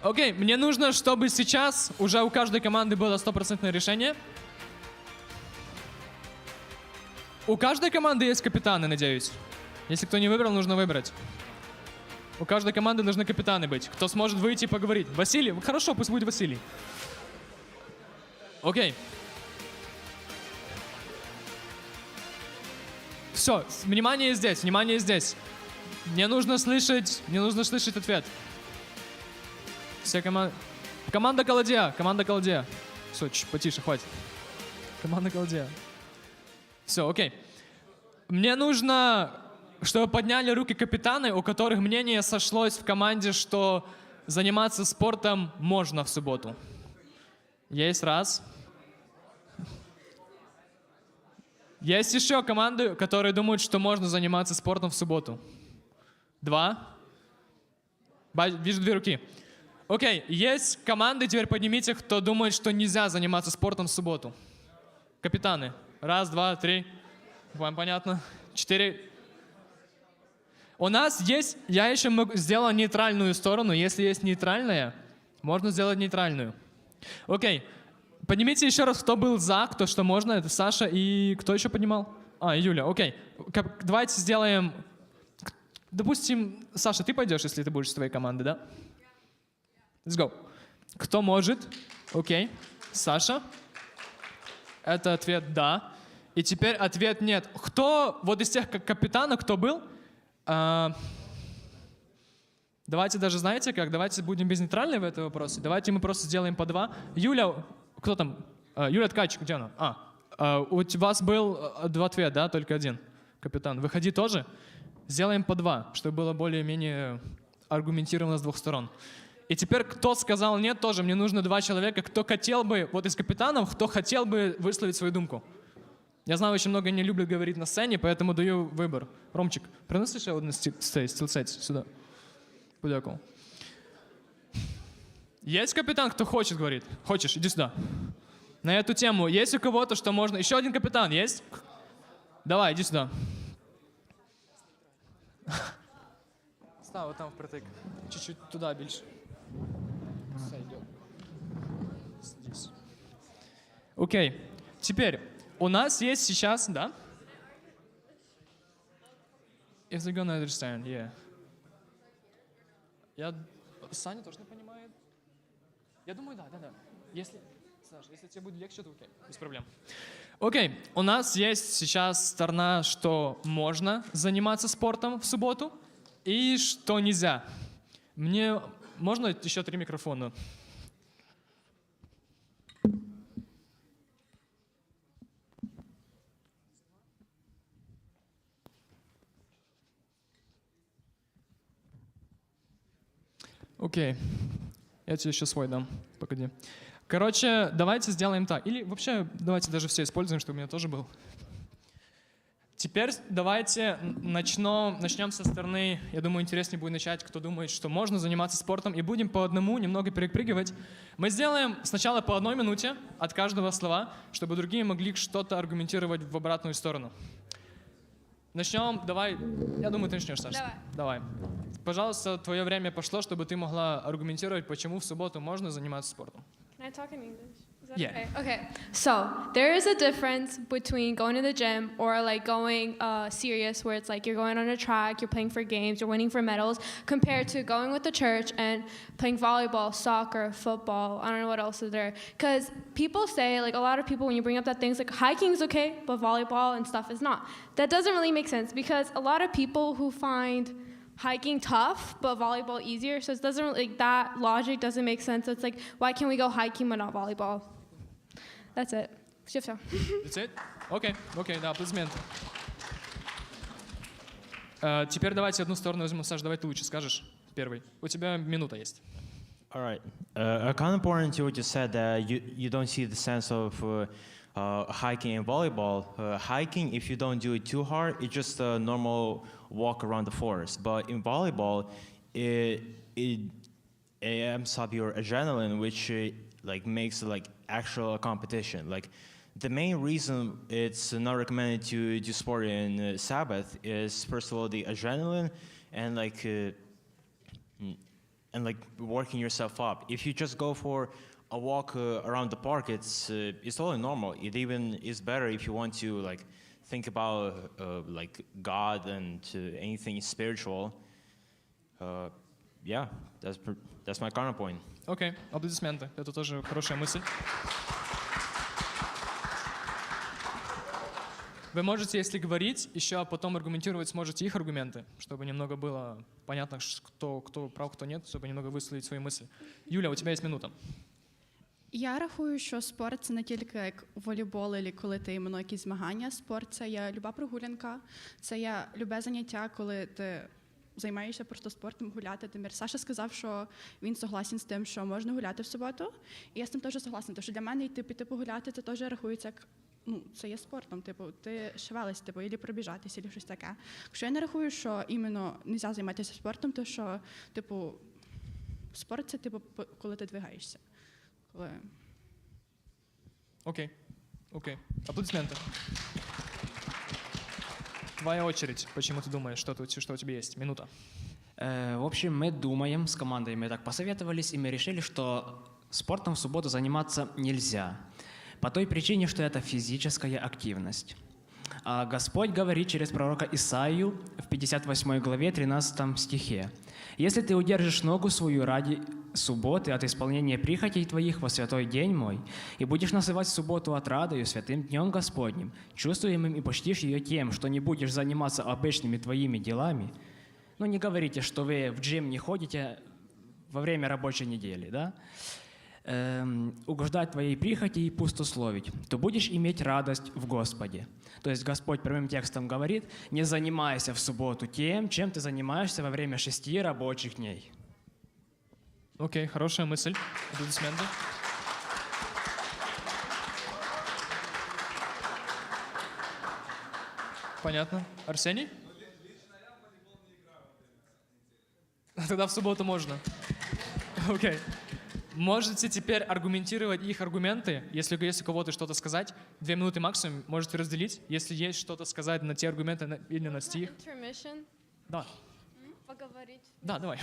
Окей, мне нужно, чтобы сейчас уже у каждой команды было 100% решение. У каждой команды есть капитаны, надеюсь. Если кто не выбрал, нужно выбрать. У каждой команды должны капитаны быть. Кто сможет выйти и поговорить? Василий? Хорошо, пусть будет Василий. Окей. Все, внимание здесь. Мне нужно слышать ответ. Все команды... Команда Колодия. Все, потише, хватит. Команда Колодия. Все, окей. Мне нужно, чтобы подняли руки капитаны, у которых мнение сошлось в команде, что заниматься спортом можно в субботу. Есть раз. Есть еще команды, которые думают, что можно заниматься спортом в субботу. Два. Вижу 2 руки. Окей, есть команды, теперь поднимите, кто думает, что нельзя заниматься спортом в субботу. Капитаны. 1, 2, 3. Вам понятно? 4. У нас есть, я еще сделал нейтральную сторону. Если есть нейтральная, можно сделать нейтральную. Окей. Поднимите еще раз, кто был за, кто что можно. Это Саша и кто еще поднимал? Юля, окей. Давайте сделаем... Допустим, Саша, ты пойдешь, если ты будешь с твоей команды, да? Let's go. Кто может? Окей. Саша. Это ответ «да». И теперь ответ «нет». Кто, вот из тех капитанов, кто был? Давайте даже, знаете как, давайте будем безнейтральны в этом вопросе. Давайте мы просто сделаем по 2. Юля, кто там? Юля Ткач, где она? У вас был 2 ответа, да? Только 1 капитан. Выходи тоже. Сделаем по 2, чтобы было более-менее аргументировано с 2 сторон. И теперь, кто сказал нет, тоже мне нужно 2 человека, кто хотел бы, вот из капитанов, кто хотел бы висловить свою думку. Я знаю, очень много не люблю говорить на сцене, поэтому даю выбор. Ромчик, принеси ще один стілцець сюда. Подякував. Есть капитан, кто хочет говорить? Хочешь, иди сюда. На эту тему есть у кого-то, что можно... Еще один капитан есть? Давай, иди сюда. Став вот там впритык. Чуть-чуть туда більше. Все, идем. Здесь. Окей. Теперь, у нас есть сейчас, да? If they're gonna understand, yeah. Саня тоже не понимает. Я думаю, да. Если, Саша, если тебе будет легче, то окей, без проблем. Окей, у нас есть сейчас сторона, что можно заниматься спортом в субботу и что нельзя. Мне можно еще 3 микрофона? Окей. Я тебе еще свой дам. Погоди. Короче, давайте сделаем так. Или вообще, давайте даже все используем, чтобы у меня тоже был. Теперь давайте начнем со стороны, я думаю, интереснее будет начать, кто думает, что можно заниматься спортом, и будем по одному немного перепрыгивать. Мы сделаем сначала по 1 минуте от каждого слова, чтобы другие могли что-то аргументировать в обратную сторону. Начнем, давай, я думаю, ты начнешь, Саша. Давай. Пожалуйста, твое время пошло, чтобы ты могла аргументировать, почему в субботу можно заниматься спортом. Can I talk in English? Is that Yeah. okay? Okay. So there is a difference between going to the gym or like going serious, where it's like you're going on a track, you're playing for games, you're winning for medals, compared to going with the church and playing volleyball, soccer, football. I don't know what else is there. Because people say, like a lot of people, when you bring up that things like hiking's okay, but volleyball and stuff is not. That doesn't really make sense because a lot of people who find hiking tough, but volleyball easier. So it doesn't really, like, that logic doesn't make sense. It's like, why can't we go hiking but not volleyball? That's it. Все. That's it? Окей, да, аплодисменты. Теперь давайте одну сторону возьмем. Саш, давай ты лучше скажешь первый. У тебя минута есть. All right. Kind of important to what you said that you don't see the sense of hiking and volleyball. Hiking, if you don't do it too hard, it's just a normal walk around the forest. But in volleyball, it amps up your adrenaline, which like makes like actual competition. Like the main reason it's not recommended to do sport in Sabbath is first of all the adrenaline and like working yourself up. If you just go for a walk around the park, it's totally normal. It even is better if you want to like think about like God and anything spiritual. Yeah, that's my counterpoint. Окей, аплодисменты. Это тоже хорошая мысль. Вы можете, если говорить, еще а потом аргументировать сможете их аргументы, чтобы немного было понятно, кто прав, кто нет, чтобы немного висловить свої мысли. Юля, у тебя есть минута. Я рахую, що спорт – це не тільки як волейбол, або коли ти іменно якісь змагання. Спорт – це є люба прогулянка, це є любе заняття, коли ти займаєшся просто спортом, гуляти. Тимір Саша сказав, що він согласен з тим, що можна гуляти в суботу. І я з тим теж согласна, тому що для мене піти погуляти, це теж рахується як, це є спортом. Типу, ти шевелишся, або пробіжатися, або щось таке. Якщо я не рахую, що іменно не можна займатися спортом, то що, типу, спорт – це, типу, коли ти двигаєшся. Окей. Аплодисменты. Твоя очередь. Почему ты думаешь, что у тебя есть? Минута. В общем, мы думаем с командой, мы так посоветовались, и мы решили, что спортом в субботу заниматься нельзя. По той причине, что это физическая активность. А Господь говорит через пророка Исаию в 58 главе 13 стихе. «Если ты удержишь ногу свою ради субботы от исполнения прихотей твоих во святой день мой, и будешь называть субботу отрадою, святым днем Господним, чувствуемым и почтишь ее тем, что не будешь заниматься обычными твоими делами». Ну, не говорите, что вы в джим не ходите во время рабочей недели, да? Угождать твоей прихоти и пустословить, то будешь иметь радость в Господе. То есть Господь прямым текстом говорит, не занимайся в субботу тем, чем ты занимаешься во время 6 рабочих дней. Окей, хорошая мысль. Аплодисменты. Понятно. Арсений? Тогда в субботу можно. Окей. Можете теперь аргументировать их аргументы. Если есть у кого-то что-то сказать, 2 минуты максимум, можете разделить. Если есть что-то сказать на те аргументы или на стих. Intermission. Да. Поговорить. Да, давай.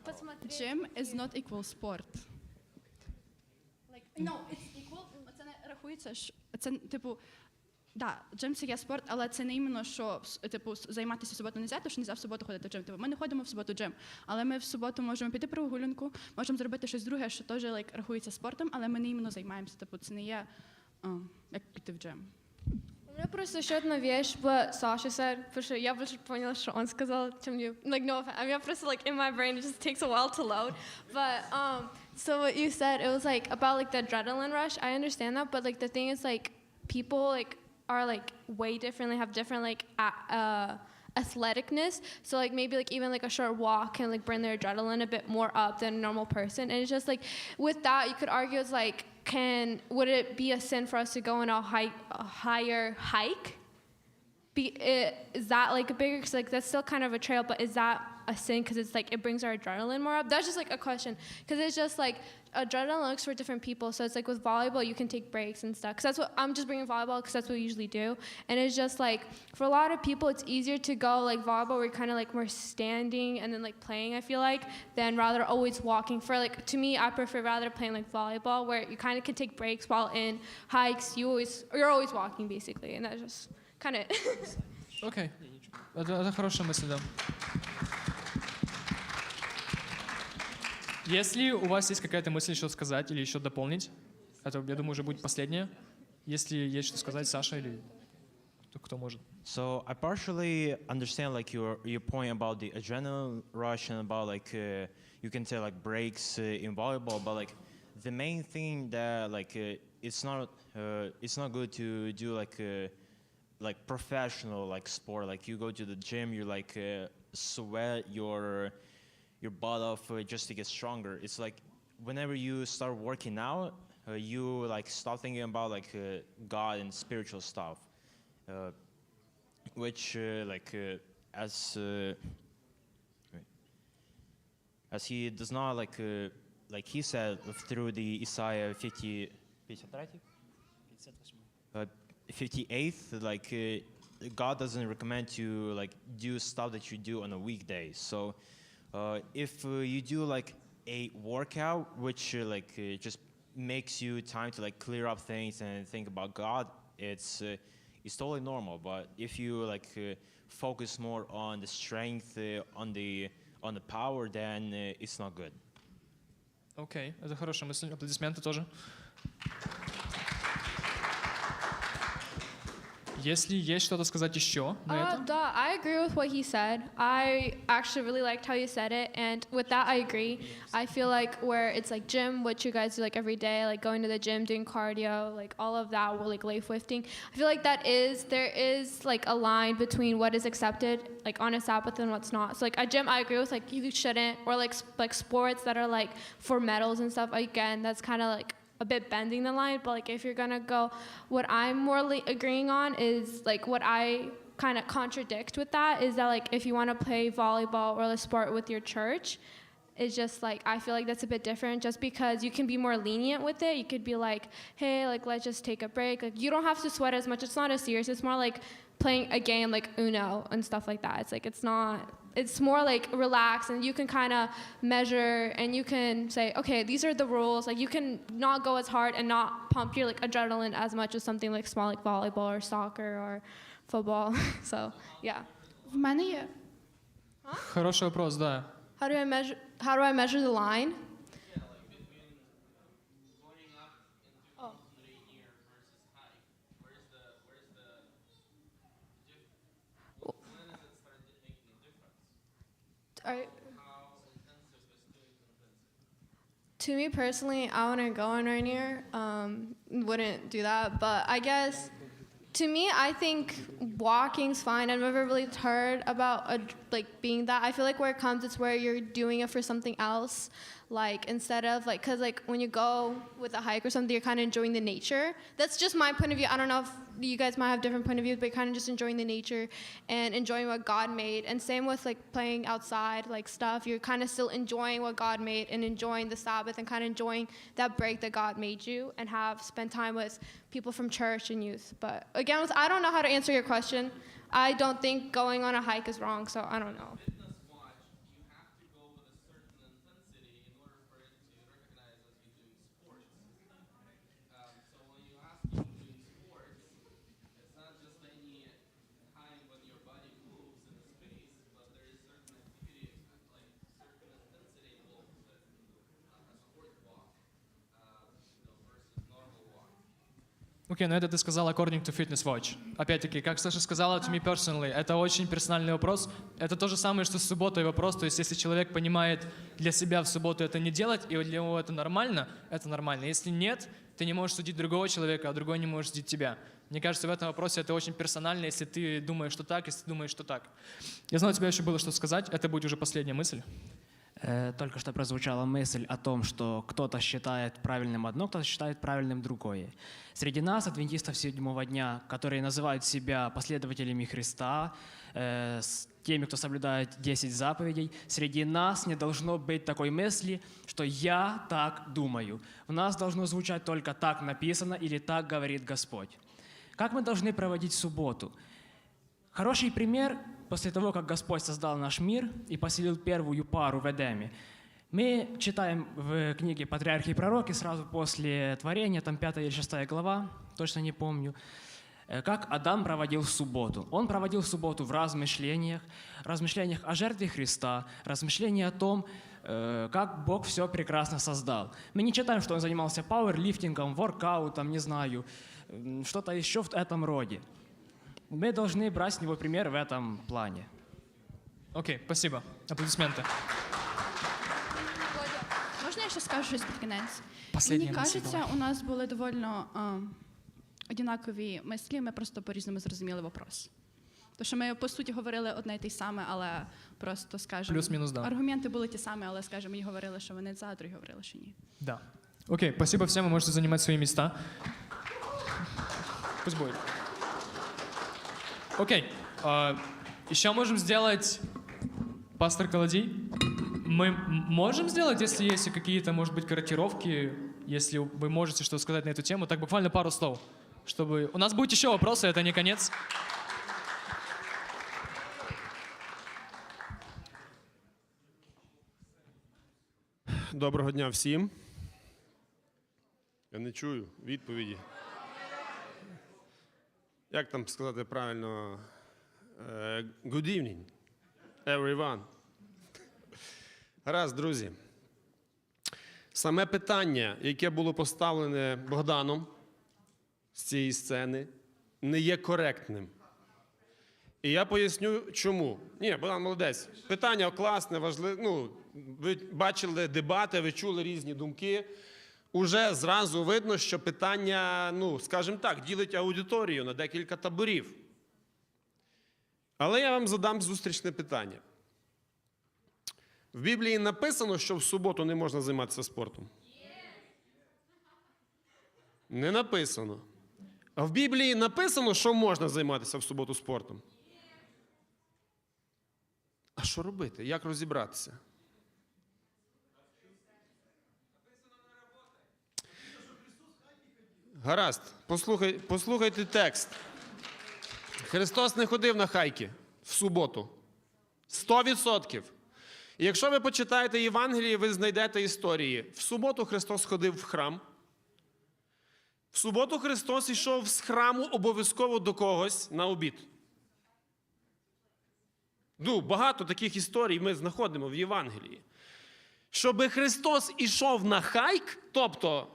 Посмотреть. Gym is not equal sport. No, it's equal. Це не рахується, що це типу. Да, джим це є спорт, але це не іменно, що типу займатися в суботу не можна, тому що не можна в суботу ходити в джим. Типу, ми не ходимо в суботу в джим, але ми в суботу можемо піти прогулянку, можемо зробити щось друге, що теж рахується спортом, але ми не іменно займаємося. Типу, це не є як піти в джим. У меня просто еще одна вещь, what Sasha said, потому что я больше поняла, что он сказал, чем you. Like, no offense. I mean, я просто, like, in my brain, it just takes a while to load. But, so what you said, it was, like, about, like, the adrenaline rush. I understand that, but, like, the thing is, like, people, like, are, like, way different. They have different, like, athleticness. So, like, maybe, like, even, like, a short walk can, like, bring their adrenaline a bit more up than a normal person. And it's just, like, with that, you could argue it's, like, would it be a sin for us to go on a higher hike? Is that like a bigger, cause like that's still kind of a trail, but is that a sin because it's like it brings our adrenaline more up? That's just like a question, because it's just like adrenaline looks for different people. So it's like with volleyball you can take breaks and stuff, because that's what I'm just bringing volleyball because that's what we usually do. And it's just like for a lot of people it's easier to go like volleyball where you're kind of like more standing and then like playing, I feel like, than rather always walking. For like, to me, I prefer rather playing like volleyball where you kind of can take breaks, while in hikes you're always walking basically, and that's just kind of Окей. Это хорошая мысль, да. Если у вас есть какая-то мысль еще сказать или еще дополнить, это, я думаю, уже будет последнее. Если есть что сказать, Саша или кто может. So I partially understand like your point about the adrenaline rush and about like you can say like breaks in volleyball, but like the main thing that like it's not good to do like professional like sport. Like you go to the gym, you like sweat your butt off just to get stronger. It's like whenever you start working out, you like stop thinking about like God and spiritual stuff, which as he does not like he said through the Isaiah 58th, like God doesn't recommend to like do stuff that you do on a weekday. So if you do like a workout which just makes you time to like clear up things and think about God, it's totally normal. But if you like focus more on the strength, on the power, then it's not good. Окей, это хорошая мысль. Аплодисменты тоже. Если есть что-то сказать еще на это? Да, I agree with what he said. I actually really liked how you said it, and with that I agree. I feel like where it's like gym, what you guys do like every day, like going to the gym, doing cardio, like all of that, like weightlifting. I feel like there is like a line between what is accepted like on a Sabbath and what's not. So like at gym I agree with like you shouldn't, or like sports that are like for medals and stuff, again, that's kind of like a bit bending the line. But like if you're gonna go, what I'm more agreeing on is like what I kind of contradict with that is that like if you want to play volleyball or a sport with your church, it's just like I feel like that's a bit different, just because you can be more lenient with it. You could be like, hey, like let's just take a break, like you don't have to sweat as much, it's not as serious, it's more like playing a game like Uno and stuff like that. It's like it's more like relaxed, and you can kind of measure and you can say, okay, these are the rules. Like you can not go as hard and not pump your like adrenaline as much as something like small like volleyball or soccer or football. So yeah. В мене є. Хороший вопрос, да. How do I measure the line? To me personally, I wouldn't go on Rainier. Wouldn't do that, but I guess To me, I think walking's fine. I've never really heard about being that. I feel like where it comes, it's where you're doing it for something else. Like instead of like, cause like when you go with a hike or something, you're kind of enjoying the nature. That's just my point of view. I don't know if you guys might have different point of views, but you're kind of just enjoying the nature and enjoying what God made. And same with like playing outside, like stuff. You're kind of still enjoying what God made and enjoying the Sabbath and kind of enjoying that break that God made you and have spent time with people from church and youth. But again, I don't know how to answer your question. I don't think going on a hike is wrong, so I don't know. Окей, но это ты сказал according to Fitness Watch. Опять-таки, как Саша сказала, to me personally, это очень персональный вопрос. Это то же самое, что с субботой вопрос. То есть, если человек понимает для себя в субботу это не делать, и для него это нормально. Если нет, ты не можешь судить другого человека, а другой не может судить тебя. Мне кажется, в этом вопросе это очень персонально, если ты думаешь, что так, если ты думаешь, что так. Я знаю, у тебя еще было что сказать. Это будет уже последняя мысль. Только что прозвучала мысль о том, что кто-то считает правильным одно, кто-то считает правильным другое. Среди нас, адвентистов седьмого дня, которые называют себя последователями Христа, с теми, кто соблюдает 10 заповедей, среди нас не должно быть такой мысли, что «я так думаю». В нас должно звучать только «так написано» или «так говорит Господь». Как мы должны проводить субботу? Хороший пример после того, как Господь создал наш мир и поселил первую пару в Эдеме. Мы читаем в книге «Патриархи и пророки» сразу после творения, там 5 или 6 глава, точно не помню, как Адам проводил субботу. Он проводил субботу в размышлениях о жертве Христа, размышлениях о том, как Бог все прекрасно создал. Мы не читаем, что он занимался пауэрлифтингом, воркаутом, не знаю, что-то еще в этом роде. Мы должны брать с него пример в этом плане. Окей, спасибо. Аплодисменты. Можна я ще скажу щось під кінець? Последня Мені мисль, кажеться, у нас були довольно однакові мислі, ми просто по-різному зрозуміли вопрос. Тому що ми, по суті, говорили одне й те саме, але просто, скажімо, Плюс-мінус, да. аргументи були ті самі, але, скажімо, мені говорили, що вони за, а другі говорили, що ні. Да. Окей, спасибо всем, вы можете занимать свои места. Пусть будет. Окей, еще можем сделать, пастор Колодий, мы можем сделать, если есть какие-то, может быть, корректировки, если вы можете что сказать на эту тему, так буквально пару слов, чтобы... У нас будет еще вопросы, это не конец. Доброго дня всім. Я не чую відповіді. Як там сказати правильно? Good evening, everyone. Гаразд, друзі. Саме питання, яке було поставлене Богданом з цієї сцени, не є коректним. І я поясню, чому. Ні, Богдан молодець. Питання класне, важливе. Ну, ви бачили дебати, ви чули різні думки. Уже зразу видно, що питання, ну, скажімо так, ділить аудиторію на декілька таборів. Але я вам задам зустрічне питання. В Біблії написано, що в суботу не можна займатися спортом? Не написано. А в Біблії написано, що можна займатися в суботу спортом? А що робити? Як розібратися? Гаразд, послухайте текст. Христос не ходив на хайки в суботу. 100%. І якщо ви почитаєте Євангеліє, ви знайдете історії. В суботу Христос ходив в храм. В суботу Христос йшов з храму обов'язково до когось на обід. Ну, багато таких історій ми знаходимо в Євангелії. Щоби Христос ішов на хайк, тобто,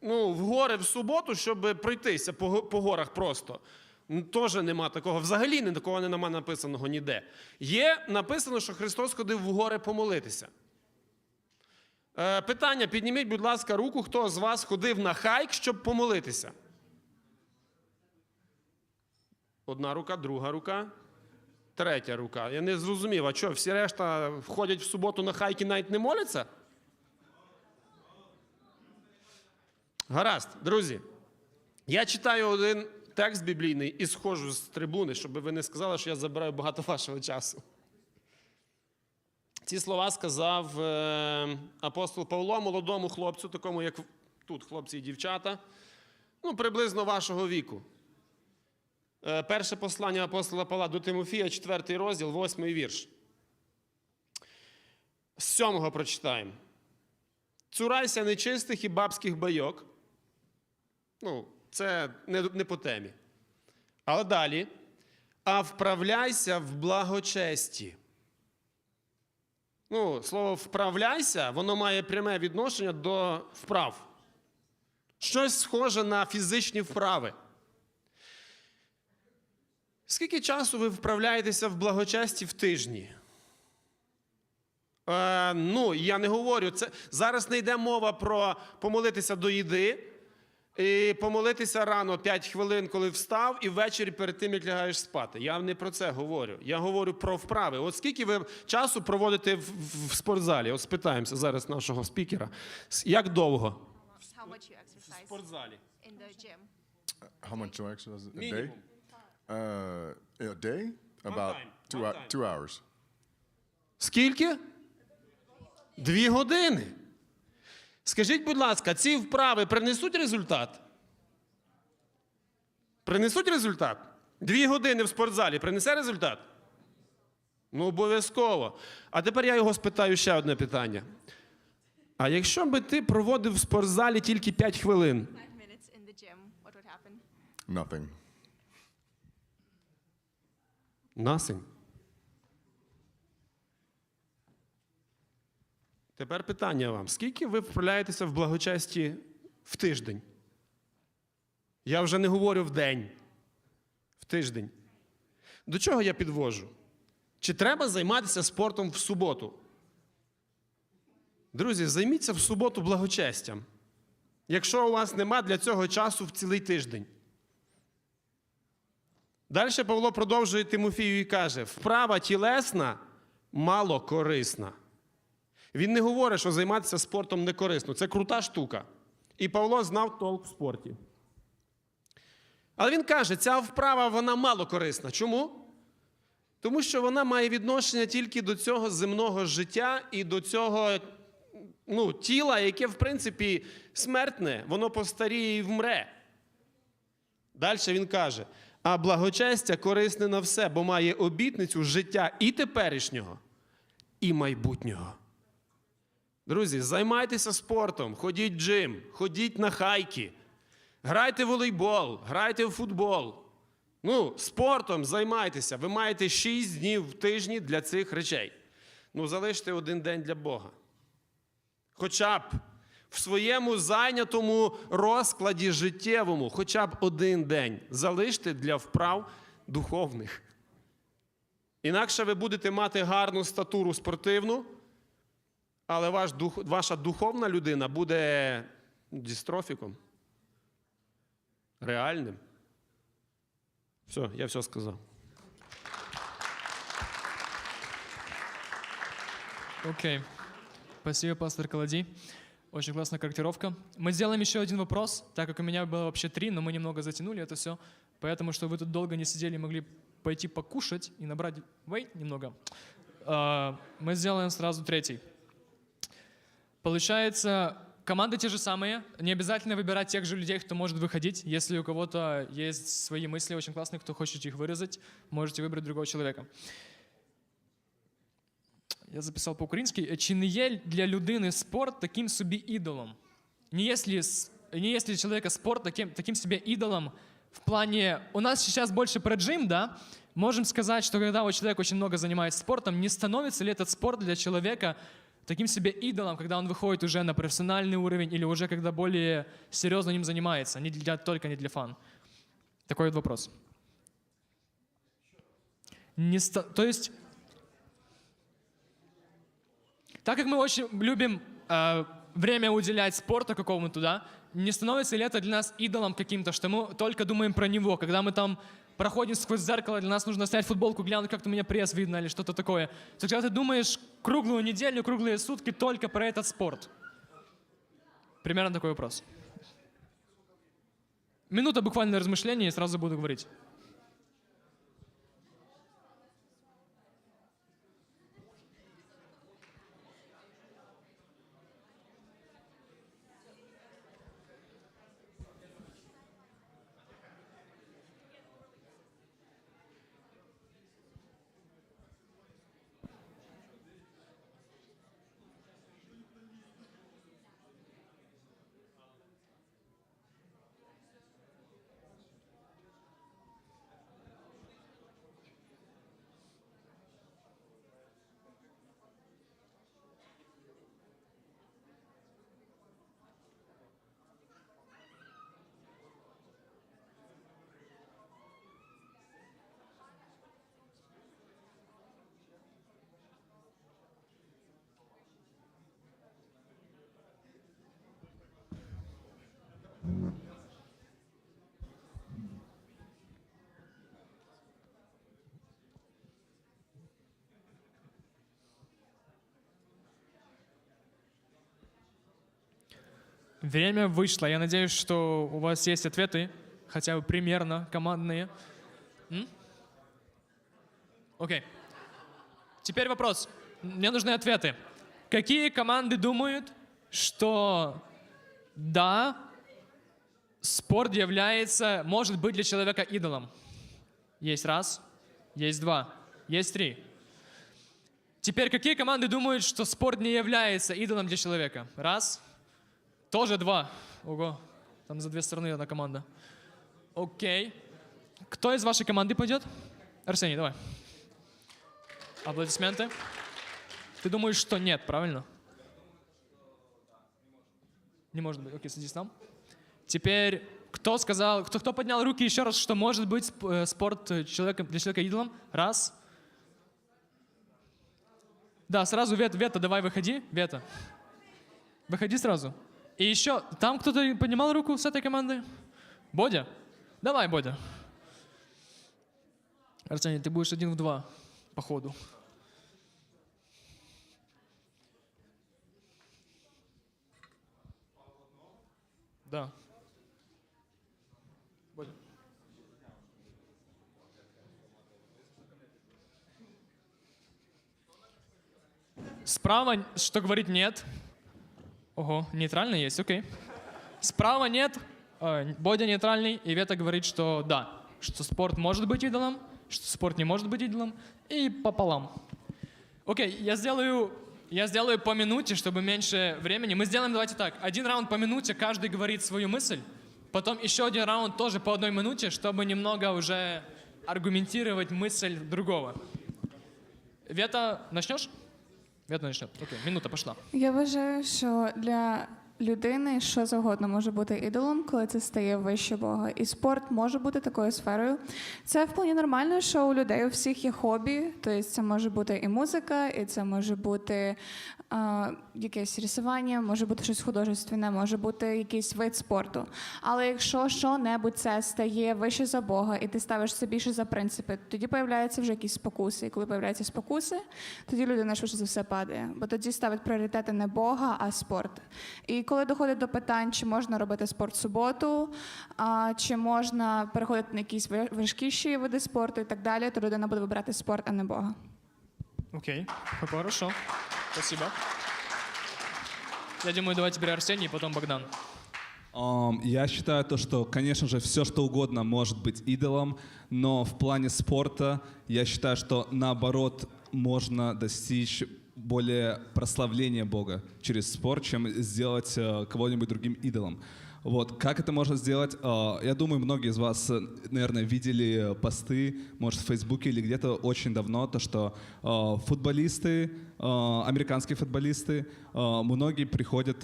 ну, в гори в суботу, щоб пройтися по горах просто, теж нема такого, взагалі ні такого нема написаного ніде. Є написано, що Христос ходив в гори помолитися. Питання, підніміть, будь ласка, руку, хто з вас ходив на хайк, щоб помолитися? Одна рука, друга рука, третя рука. Я не зрозумів, а що, всі решта ходять в суботу на хайки, навіть не моляться? Гаразд, друзі. Я читаю один текст біблійний і сходжу з трибуни, щоб ви не сказали, що я забираю багато вашого часу. Ці слова сказав апостол Павло молодому хлопцю, такому як тут хлопці і дівчата, ну, приблизно вашого віку. Перше послання апостола Павла до Тимофія, 4 розділ, 8 вірш. З 7-го прочитаємо. «Цурайся нечистих і бабських байок». Ну, це не по темі. Але далі. «А вправляйся в благочесті». Ну, слово «вправляйся», воно має пряме відношення до вправ. Щось схоже на фізичні вправи. Скільки часу ви вправляєтеся в благочесті в тижні? Ну, я не говорю. Зараз не йде мова про помолитися до їди, і помолитися рано 5 хвилин, коли встав, і ввечері перед тим, як лягаєш спати. Я не про це говорю. Я говорю про вправи. От скільки ви часу проводите в спортзалі? От спитаємося зараз нашого спікера. Як довго? В спортзалі. How much do I exercise a day? Мінімум. A day? About One time. 2 hours. Скільки? 2 години. Скажіть, будь ласка, ці вправи принесуть результат? Принесуть результат? 2 години в спортзалі принесе результат? Ну, обов'язково. А тепер я його спитаю ще одне питання. А якщо би ти проводив в спортзалі тільки 5 хвилин? Nothing. Nothing. Тепер питання вам. Скільки ви вправляєтеся в благочесті в тиждень? Я вже не говорю в день. В тиждень. До чого я підвожу? Чи треба займатися спортом в суботу? Друзі, займіться в суботу благочестям. Якщо у вас нема для цього часу в цілий тиждень. Далі Павло продовжує Тимофію і каже, вправа тілесна мало корисна. Він не говорить, що займатися спортом не корисно. Це крута штука. І Павло знав толк в спорті. Але він каже, ця вправа, вона мало корисна. Чому? Тому що вона має відношення тільки до цього земного життя і до цього тіла, яке, в принципі, смертне. Воно постаріє і вмре. Далі він каже, а благочестя корисне на все, бо має обітницю життя і теперішнього, і майбутнього. Друзі, займайтеся спортом, ходіть в джим, ходіть на хайки, грайте в волейбол, грайте в футбол. Спортом займайтеся. Ви маєте 6 днів в тижні для цих речей. Залиште 1 день для Бога. Хоча б в своєму зайнятому розкладі життєвому, хоча б 1 день залиште для вправ духовних. Інакше ви будете мати гарну статуру спортивну, але ваша духовна людина буде дистрофіком. Реальним. Все, я все сказал. Окей. Спасибо, пастор Колодий. Очень классная корректировка. Мы сделаем еще один вопрос, так как у меня было вообще 3, но мы немного затянули это все. Поэтому, чтобы вы тут долго не сидели, могли пойти покушать и набрать weight немного. Мы сделаем сразу 3. Получается, команды те же самые. Не обязательно выбирать тех же людей, кто может выходить. Если у кого-то есть свои мысли очень классные, кто хочет их выразить, можете выбрать другого человека. Я записав по-українськи. Чи не є для людини спорт таким собі ідолом? Не есть ли человека спорт таким себе идолом в плане... У нас сейчас больше про джим, да? Можем сказать, что когда человек очень много занимается спортом, не становится ли этот спорт для человека таким себе идолом, когда он выходит уже на профессиональный уровень или уже когда более серьезно им занимается, только не для фан? Такой вот вопрос. То есть, так как мы очень любим время уделять спорту какому-то, да, не становится ли это для нас идолом каким-то, что мы только думаем про него, когда мы там проходим сквозь зеркало, для нас нужно снять футболку, глянуть, как-то у меня пресс видно или что-то такое. То есть, когда ты думаешь круглую неделю, круглые сутки только про этот спорт. Примерно такой вопрос. Минута буквально размышления, и сразу буду говорить. Время вышло. Я надеюсь, что у вас есть ответы, хотя бы примерно командные. Окей. Теперь вопрос. Мне нужны ответы. Какие команды думают, что да, спорт может быть для человека идолом? Есть раз, есть два, есть три. Теперь какие команды думают, что спорт не является идолом для человека? Раз. Тоже два. Ого, там за две стороны одна команда. Окей. Кто из вашей команды пойдет? Арсений, давай. Аплодисменты. Ты думаешь, что нет, правильно? Не может быть. Окей, садись там. Теперь, кто поднял руки еще раз, что может быть спорт для человека идолом? Раз. Да, сразу Вета, давай выходи. Вета. Выходи сразу. И еще, там кто-то поднимал руку с этой команды? Бодя? Давай, Бодя. Арсений, ты будешь 1 в 2 по ходу. Да. Бодя. Справа, что говорит нет. Ого, нейтральный есть, окей. Справа нет, Бодя нейтральный, и Вета говорит, что да, что спорт может быть идолом, что спорт не может быть идолом, и пополам. Окей, я сделаю по минуте, чтобы меньше времени. Мы сделаем, давайте так, 1 раунд по минуте, каждый говорит свою мысль, потом еще 1 раунд тоже по 1 минуте, чтобы немного уже аргументировать мысль другого. Вета, начнешь? Вета начнет. Окей, минута пішла. Я вважаю, що для людини що завгодно може бути ідолом, коли це стає вище Бога. І спорт може бути такою сферою. Це вполне нормально, що у людей у всіх є хобі. Тобто це може бути і музика, і це може бути якесь рисування, може бути щось художественне, може бути якийсь вид спорту. Але якщо що-небудь це стає вище за Бога, і ти ставиш це більше за принципи, тоді появляються вже якісь спокуси. І коли появляються спокуси, тоді людина швидше за все падає. Бо тоді ставить пріоритети не Бога, а спорт. І коли доходить до питань, чи можна робити спорт в суботу, чи можна переходити на якісь важкіші види спорту і так далі, то людина буде вибирати спорт, а не Бога. Окей, хорошо. Спасибо. Я думаю, давайте теперь Арсений, потом Богдан. Я считаю то, что, конечно же, все что угодно может быть идолом, но в плане спорта я считаю, что наоборот можно достичь более прославления Бога через спорт, чем сделать кого-нибудь другим идолом. Вот. Как это можно сделать? Я думаю, многие из вас, наверное, видели посты, может, в Фейсбуке или где-то очень давно, то, что футболисты, американские футболисты, многие приходят,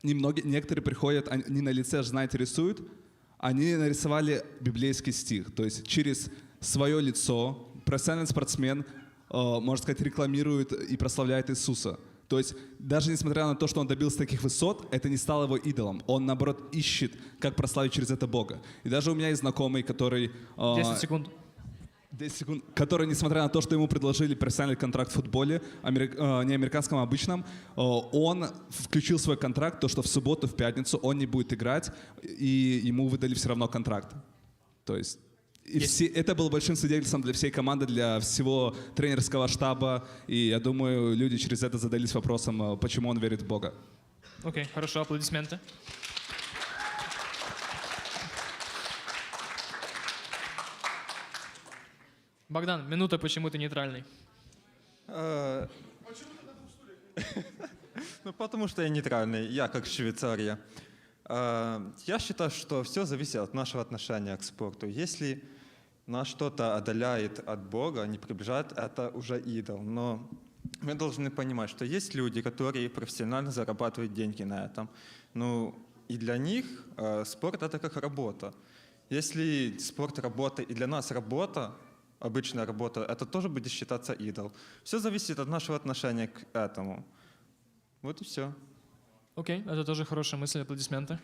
некоторые приходят, они на лице, знаете, рисуют, они нарисовали библейский стих, то есть через свое лицо профессиональный спортсмен, можно сказать, рекламирует и прославляет Иисуса. То есть даже несмотря на то, что он добился таких высот, это не стало его идолом. Он, наоборот, ищет, как прославить через это Бога. И даже у меня есть знакомый, который... 10 секунд. 10 секунд. Который, несмотря на то, что ему предложили профессиональный контракт в футболе, не американском, а обычном, он включил свой контракт, то, что в субботу, в пятницу он не будет играть, и ему выдали все равно контракт. То есть... это было большим свидетельством для всей команды, для всего тренерского штаба. И я думаю, люди через это задались вопросом, почему он верит в Бога. Окей, хорошо, аплодисменты. Богдан, минута, почему ты нейтральный? Ну, потому что я нейтральный, я как Швейцария. Я считаю, что все зависит от нашего отношения к спорту. Если нас что-то отдаляет от Бога, не приближает, это уже идол. Но мы должны понимать, что есть люди, которые профессионально зарабатывают деньги на этом. Ну, и для них спорт — это как работа. Если спорт — работа, и для нас работа, обычная работа, это тоже будет считаться идол. Все зависит от нашего отношения к этому. Вот и все. Окей, это тоже хорошая мысль, аплодисменты.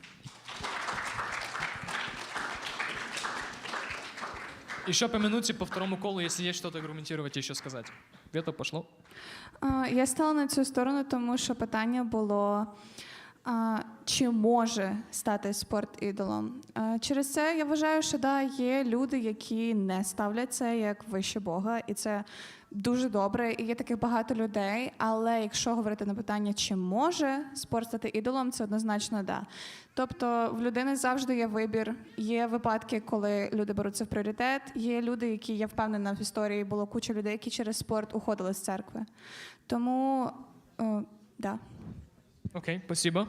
Еще по минуте, по второму колу, если есть что-то аргументировать, еще сказати. Вето, пошло. Я стала на цю сторону, тому що питання було, чи може стати спорт ідолом. Через це я вважаю, що да, є люди, які не ставлять це як вище Бога, і це дуже добре, і є таких багато людей, але якщо говорити на питання, чи може спорт стати ідолом, це однозначно да. Тобто в людини завжди є вибір, є випадки, коли люди беруть це в пріоритет, є люди, які, я впевнена, в історії було куча людей, які через спорт уходили з церкви. Тому, да. Окей, спасибо.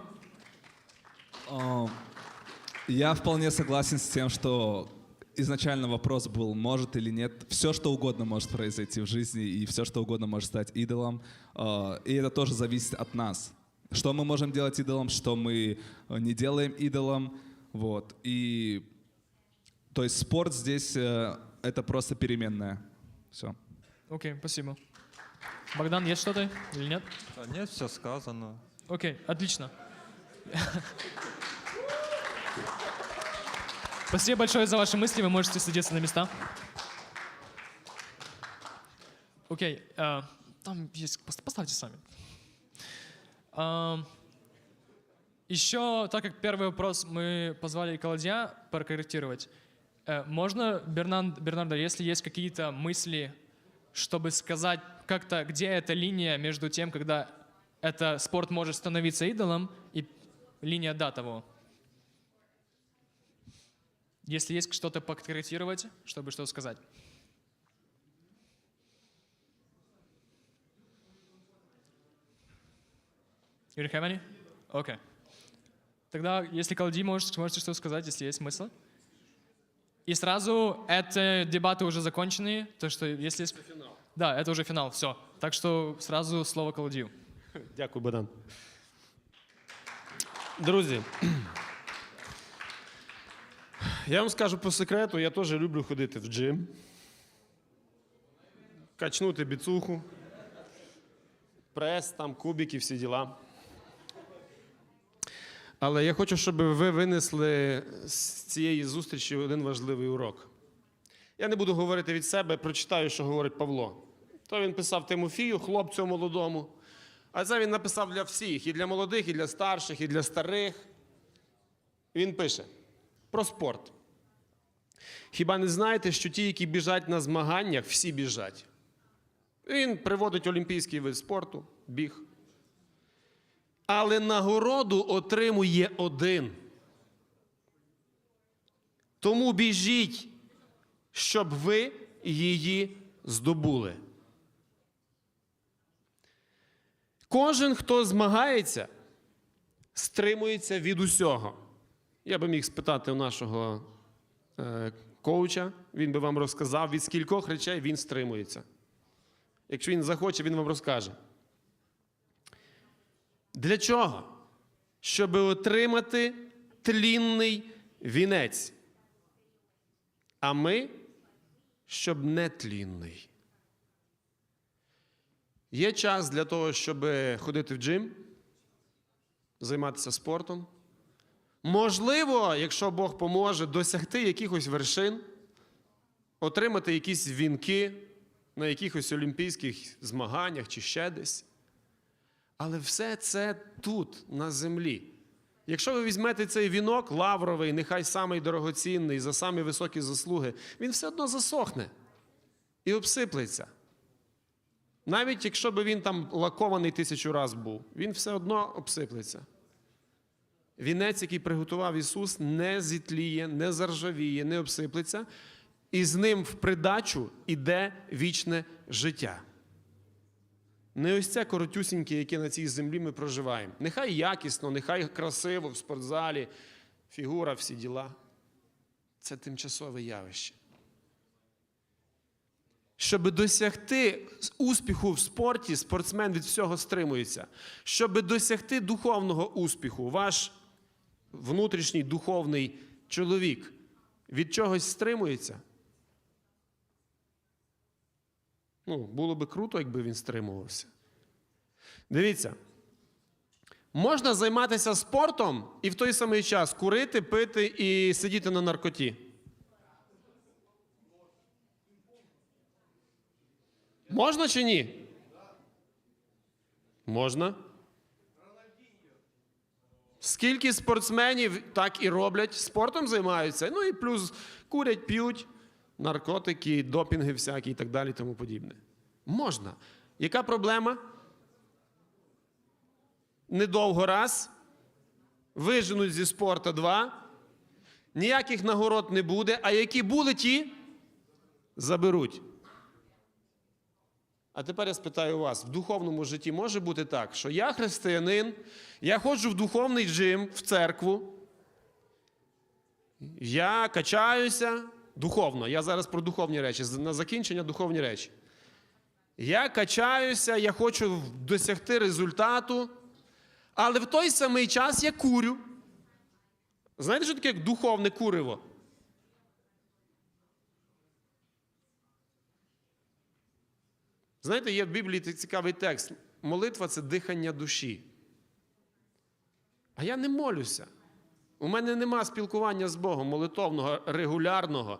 Я вполне согласен с тем, что изначально вопрос был, может или нет. Все, что угодно может произойти в жизни, и все, что угодно может стать идолом. И это тоже зависит от нас. Что мы можем делать идолом, что мы не делаем идолом. Вот. И, то есть спорт здесь это просто переменная. Все. Окей, спасибо. Богдан, есть что-то или нет? Нет, все сказано. Окей, отлично. Спасибо большое за ваши мысли. Вы можете садиться на места. Окей, там есть... Поставьте сами. Еще, так как первый вопрос мы позвали Колодия прокорректировать, можно, Бернардо, если есть какие-то мысли, чтобы сказать как-то, где эта линия между тем, когда это спорт может становиться идолом, и линия до того? Если есть что-то подкорректировать, чтобы что сказать. You don't have any? Окей. Тогда, если Колодий, можете что сказать, если есть смысл? И сразу, это дебаты уже закончены, то что если... Это финал. Да, это уже финал, все. Так что сразу слово Колодію. Дякую, Богдан. Друзі, я вам скажу по секрету, я теж люблю ходити в джим, качнути біцуху, прес, там, кубики, всі діла. Але я хочу, щоб ви винесли з цієї зустрічі один важливий урок. Я не буду говорити від себе, прочитаю, що говорить Павло. То він писав Тимофію, хлопцю молодому. А це він написав для всіх, і для молодих, і для старших, і для старих. Він пише про спорт. Хіба не знаєте, що ті, які біжать на змаганнях, всі біжать? Він приводить олімпійський вид спорту, біг. Але нагороду отримує один. Тому біжіть, щоб ви її здобули. Кожен, хто змагається, стримується від усього. Я би міг спитати у нашого коуча, він би вам розказав, від скількох речей він стримується. Якщо він захоче, він вам розкаже. Для чого? Щоб отримати тлінний вінець. А ми, щоб не тлінний. Є час для того, щоб ходити в джим, займатися спортом. Можливо, якщо Бог поможе, досягти якихось вершин, отримати якісь вінки на якихось олімпійських змаганнях чи ще десь. Але все це тут, на землі. Якщо ви візьмете цей вінок лавровий, нехай самий дорогоцінний, за самі високі заслуги, він все одно засохне і обсиплеться. Навіть якщо б він там лакований 1000 разів був, він все одно обсиплеться. Вінець, який приготував Ісус, не зітліє, не заржавіє, не обсиплеться, і з ним в придачу іде вічне життя. Не ось це коротюсіньке, яке на цій землі ми проживаємо. Нехай якісно, нехай красиво в спортзалі, фігура, всі діла. Це тимчасове явище. Щоб досягти успіху в спорті, спортсмен від всього стримується. Щоб досягти духовного успіху, ваш внутрішній духовний чоловік від чогось стримується? Було би круто, якби він стримувався. Дивіться, можна займатися спортом і в той самий час курити, пити і сидіти на наркоті. Можна чи ні? Можна. Скільки спортсменів так і роблять, спортом займаються, і плюс курять, п'ють, наркотики, допінги всякі і так далі, тому подібне. Можна. Яка проблема? Недовго раз, виженуть зі спорту 2, ніяких нагород не буде, а які були, ті заберуть. А тепер я спитаю вас, в духовному житті може бути так, що я християнин, я ходжу в духовний джим, в церкву, я качаюся духовно, я зараз про духовні речі, на закінчення духовні речі. Я качаюся, я хочу досягти результату, але в той самий час я курю. Знаєте, що таке духовне куриво? Знаєте, є в Біблії цікавий текст. Молитва – це дихання душі. А я не молюся. У мене нема спілкування з Богом молитовного, регулярного.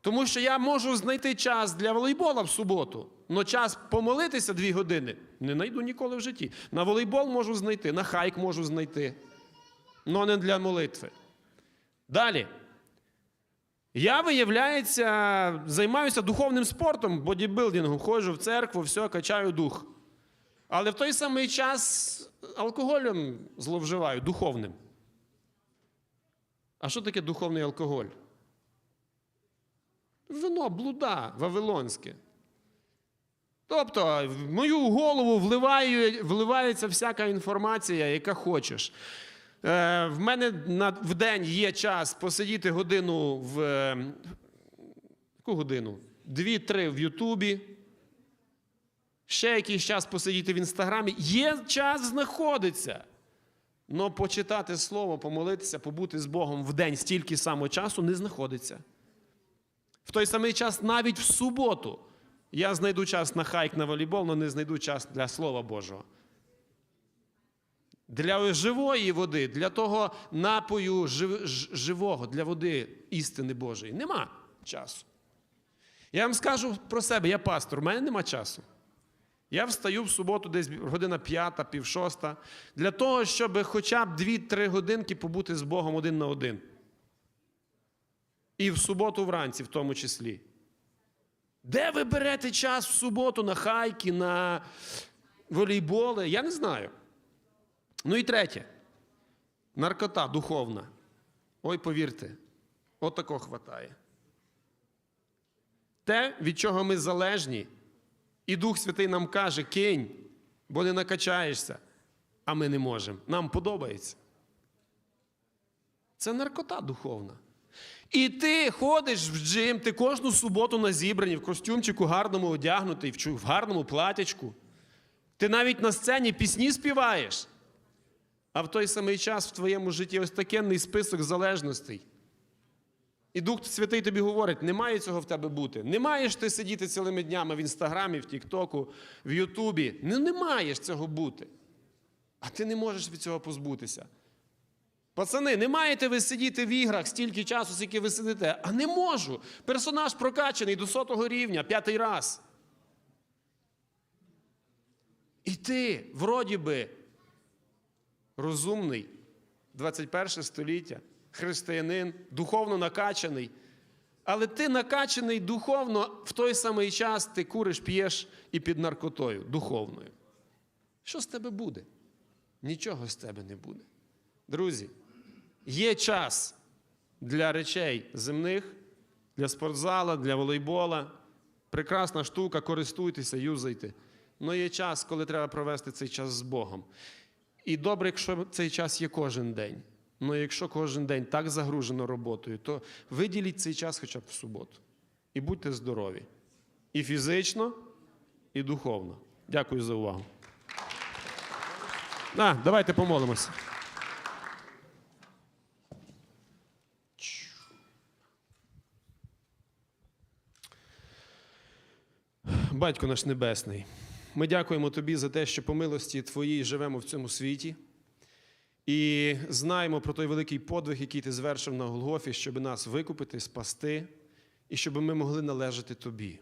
Тому що я можу знайти час для волейбола в суботу, але час помолитися 2 години не знайду ніколи в житті. На волейбол можу знайти, на хайк можу знайти, але не для молитви. Далі. Я, виявляється, займаюся духовним спортом, бодібілдингом, ходжу в церкву, все, качаю дух. Але в той самий час алкоголем зловживаю, духовним. А що таке духовний алкоголь? Вино, блуда, вавилонське. Тобто, в мою голову вливається всяка інформація, яка хочеш. В мене в день є час посидіти годину яку годину? 2-3 в Ютубі. Ще якийсь час посидіти в Інстаграмі. Є час, знаходиться. Но почитати слово, помолитися, побути з Богом в день стільки само часу не знаходиться. В той самий час навіть в суботу я знайду час на хайк, на волейбол, але не знайду час для Слова Божого. Для живої води, для того напою живого, для води істини Божої. Нема часу. Я вам скажу про себе, я пастор, у мене нема часу. Я встаю в суботу десь година 5, 5:30, для того, щоб хоча б 2-3 годинки побути з Богом 1 на 1. І в суботу вранці в тому числі. Де ви берете час в суботу на хайки, на волейболи? Я не знаю. І третє. Наркота духовна. Ой, повірте, отако хватає. Те, від чого ми залежні, і Дух Святий нам каже, кинь, бо не накачаєшся, а ми не можемо. Нам подобається. Це наркота духовна. І ти ходиш в джим, ти кожну суботу на зібранні, в костюмчику гарному одягнутий, в гарному платячку. Ти навіть на сцені пісні співаєш. А в той самий час в твоєму житті ось такенний список залежностей. І Дух Святий тобі говорить, не має цього в тебе бути. Не маєш ти сидіти цілими днями в Інстаграмі, в Тіктоку, в Ютубі. Не маєш цього бути. А ти не можеш від цього позбутися. Пацани, не маєте ви сидіти в іграх стільки часу, скільки ви сидите. А не можу. Персонаж прокачаний до 100-го рівня, 5-й раз. І ти, вроді би, розумний, 21 століття, християнин, духовно накачаний, але ти накачаний духовно, в той самий час ти куриш, п'єш і під наркотою духовною. Що з тебе буде? Нічого з тебе не буде. Друзі, є час для речей земних, для спортзала, для волейбола. Прекрасна штука, користуйтеся, юзайте. Але є час, коли треба провести цей час з Богом. І добре, якщо цей час є кожен день. Але якщо кожен день так загружено роботою, то виділіть цей час хоча б в суботу. І будьте здорові. І фізично, і духовно. Дякую за увагу. Давайте помолимося. Батько наш Небесний, ми дякуємо Тобі за те, що по милості Твоїй живемо в цьому світі. І знаємо про той великий подвиг, який Ти звершив на Голгофі, щоб нас викупити, спасти, і щоб ми могли належати Тобі.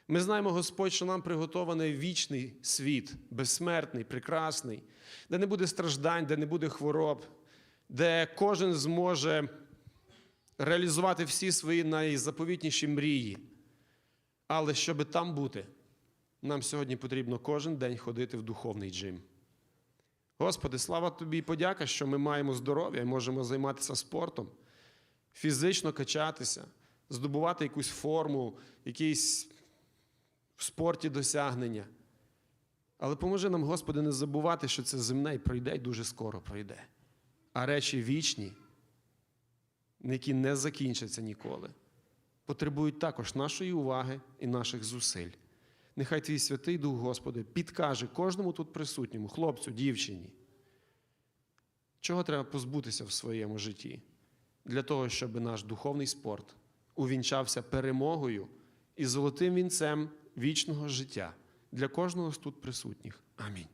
Ми знаємо, Господь, що нам приготований вічний світ, безсмертний, прекрасний, де не буде страждань, де не буде хвороб, де кожен зможе реалізувати всі свої найзаповітніші мрії. Але щоб там бути, нам сьогодні потрібно кожен день ходити в духовний джим. Господи, слава Тобі і подяка, що ми маємо здоров'я і можемо займатися спортом, фізично качатися, здобувати якусь форму, якісь в спорті досягнення. Але поможи нам, Господи, не забувати, що це земне і пройде, і дуже скоро пройде. А речі вічні, які не закінчаться ніколи, потребують також нашої уваги і наших зусиль. Нехай Твій Святий Дух, Господи, підкаже кожному тут присутньому, хлопцю, дівчині, чого треба позбутися в своєму житті, для того, щоб наш духовний спорт увінчався перемогою і золотим вінцем вічного життя для кожного з тут присутніх. Амінь.